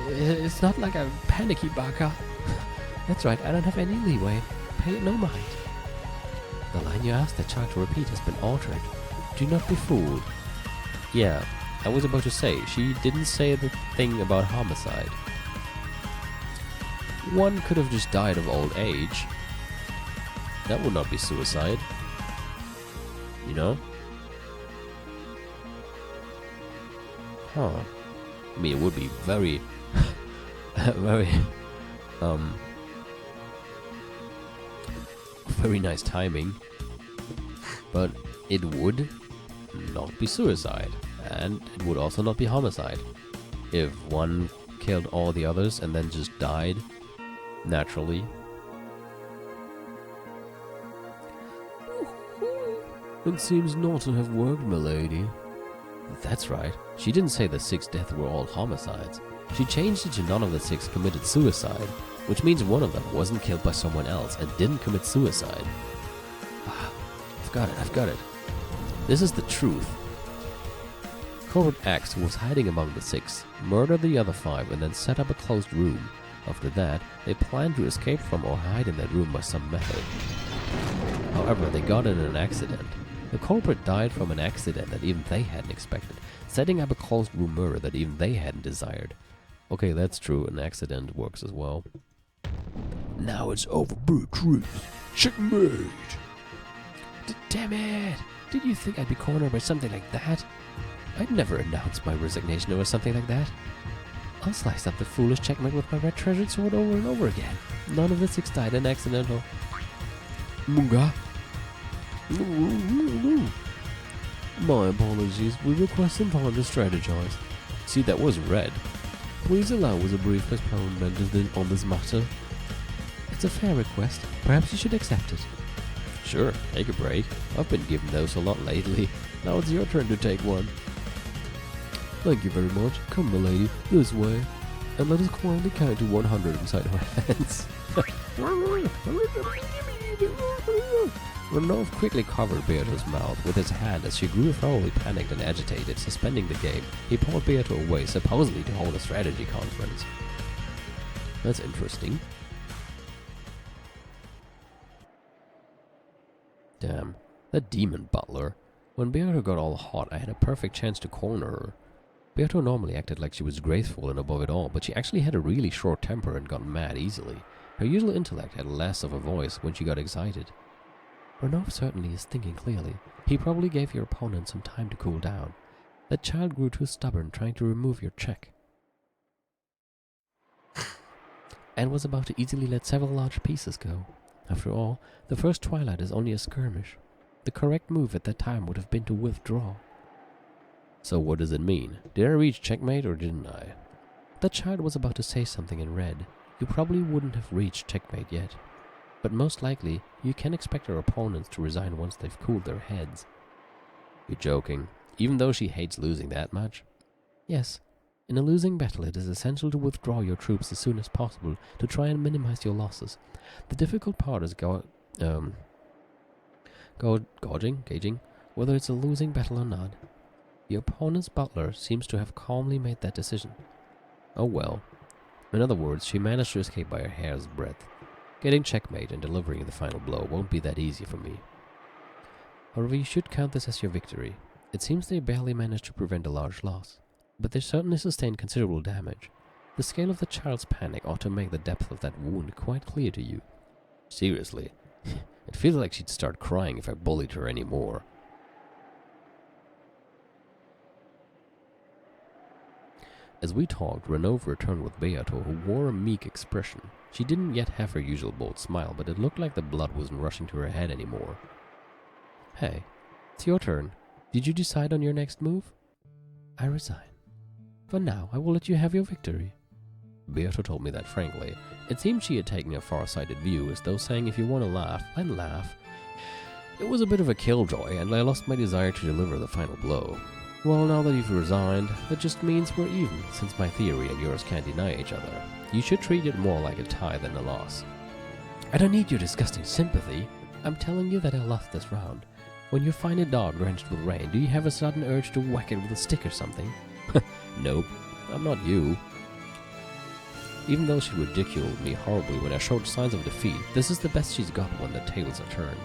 It's not like I'm panicky, Baka. That's right, I don't have any leeway. Pay it no mind. The line you asked the child to repeat has been altered. Do not be fooled. Yeah, I was about to say, she didn't say the thing about homicide. One could have just died of old age. That would not be suicide. You know? Huh. I mean, it would be very, very nice timing. But it would not be suicide. And it would also not be homicide. If one killed all the others and then just died naturally. It seems not to have worked, milady. That's right. She didn't say the 6 deaths were all homicides. She changed it to none of the 6 committed suicide, which means one of them wasn't killed by someone else and didn't commit suicide. I've got it. This is the truth. Covert X, who was hiding among the 6, murdered the other 5 and then set up a closed room. After that, they planned to escape from or hide in that room by some method. However, they got in an accident. The culprit died from an accident that even they hadn't expected, setting up a closed room murder that even they hadn't desired. Okay, that's true, an accident works as well. Now it's over, Beatrice. Checkmate! Damn it! Did you think I'd be cornered by something like that? I'd never announce my resignation over something like that. I'll slice up the foolish checkmate with my red treasured sword over and over again. None of the 6 died in accidental. Munga? My apologies. We request some time to strategize. See, that was red. Please allow us a brief postponement on this matter. It's a fair request. Perhaps you should accept it. Sure, take a break. I've been given those a lot lately. Now it's your turn to take one. Thank you very much. Come, milady, this way. And let us quietly count to 100 inside our hands. Renov quickly covered Beato's mouth with his hand as she grew thoroughly panicked and agitated, suspending the game. He pulled Beato away, supposedly to hold a strategy conference. That's interesting. Damn, that demon butler. When Beato got all hot, I had a perfect chance to corner her. Beato normally acted like she was graceful and above it all, but she actually had a really short temper and got mad easily. Her usual intellect had less of a voice when she got excited. Renov certainly is thinking clearly. He probably gave your opponent some time to cool down. That child grew too stubborn trying to remove your check. And was about to easily let several large pieces go. After all, the first twilight is only a skirmish. The correct move at that time would have been to withdraw. So what does it mean? Did I reach checkmate or didn't I? That child was about to say something in red. You probably wouldn't have reached checkmate yet. But most likely, you can expect our opponents to resign once they've cooled their heads. You're joking, even though she hates losing that much? Yes, In a losing battle, it is essential to withdraw your troops as soon as possible to try and minimize your losses. The difficult part is gauging whether it's a losing battle or not. Your opponent's butler seems to have calmly made that decision. Oh well. In other words, she managed to escape by a hair's breadth. Getting checkmate and delivering the final blow won't be that easy for me. However, you should count this as your victory. It seems they barely managed to prevent a large loss, but they certainly sustained considerable damage. The scale of the child's panic ought to make the depth of that wound quite clear to you. Seriously, it feels like she'd start crying if I bullied her anymore. As we talked, Renova returned with Beato, who wore a meek expression. She didn't yet have her usual bold smile, but it looked like the blood wasn't rushing to her head anymore. Hey, it's your turn. Did you decide on your next move? I resign. For now, I will let you have your victory. Beato told me that frankly. It seemed she had taken a far-sighted view, as though saying if you want to laugh, then laugh. It was a bit of a killjoy, and I lost my desire to deliver the final blow. Well, now that you've resigned, that just means we're even, since my theory and yours can't deny each other. You should treat it more like a tie than a loss. I don't need your disgusting sympathy. I'm telling you that I lost this round. When you find a dog drenched with rain, do you have a sudden urge to whack it with a stick or something? Nope, I'm not you. Even though she ridiculed me horribly when I showed signs of defeat, this is the best she's got when the tables are turned.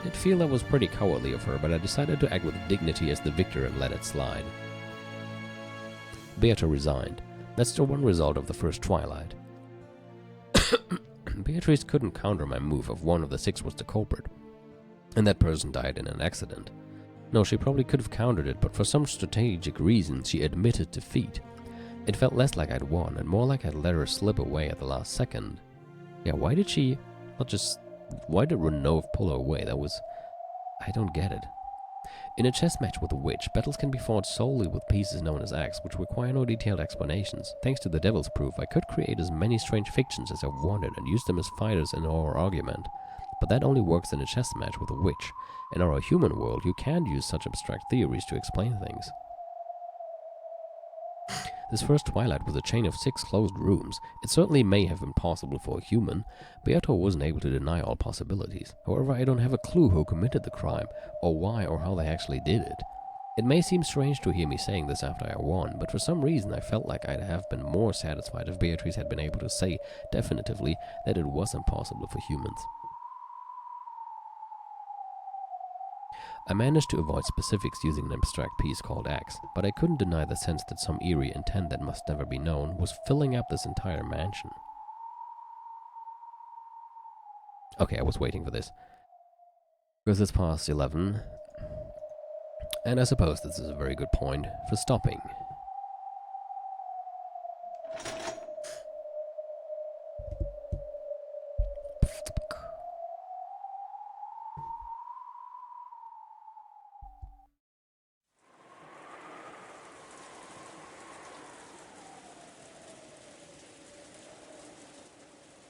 I'd feel that was pretty cowardly of her, but I decided to act with dignity as the victor and let it slide. Beato resigned. That's the one result of the first twilight. Beatrice couldn't counter my move if one of the 6 was the culprit, and that person died in an accident. No, she probably could have countered it, but for some strategic reason she admitted defeat. It felt less like I'd won, and more like I'd let her slip away at the last second. Yeah, why did Renova pull her away? I don't get it. In a chess match with a witch, battles can be fought solely with pieces known as acts, which require no detailed explanations. Thanks to the Devil's Proof, I could create as many strange fictions as I wanted and use them as fighters in our argument. But that only works in a chess match with a witch. In our human world, you can't use such abstract theories to explain things. This first twilight was a chain of 6 closed rooms. It certainly may have been possible for a human. Beato wasn't able to deny all possibilities. However, I don't have a clue who committed the crime, or why or how they actually did it. It may seem strange to hear me saying this after I won, but for some reason I felt like I'd have been more satisfied if Beatrice had been able to say definitively that it was impossible for humans. I managed to avoid specifics using an abstract piece called Axe, but I couldn't deny the sense that some eerie intent that must never be known was filling up this entire mansion. Okay, I was waiting for this. Because it's past 11, and I suppose this is a very good point for stopping.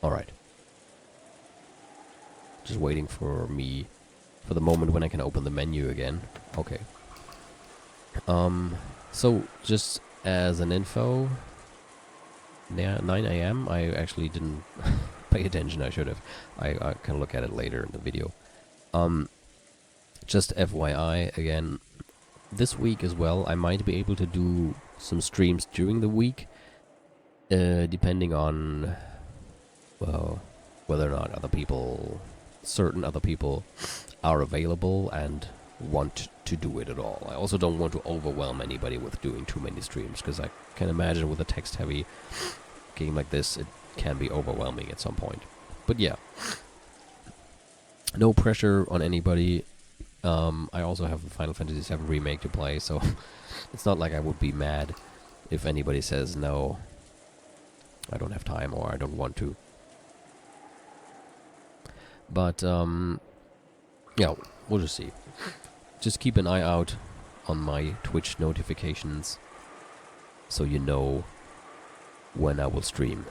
Alright. Just waiting for the moment when I can open the menu again. Okay. So just as an info, 9 AM, I actually didn't pay attention, I should have. I can look at it later in the video. Just FYI, again, this week as well, I might be able to do some streams during the week, depending on, well, whether or not certain other people are available and want to do it at all. I also don't want to overwhelm anybody with doing too many streams, because I can imagine with a text-heavy game like this, it can be overwhelming at some point. But yeah, no pressure on anybody. I also have the Final Fantasy VII Remake to play, so it's not like I would be mad if anybody says, no, I don't have time or I don't want to. But, yeah, we'll just see. Just keep an eye out on my Twitch notifications so you know when I will stream.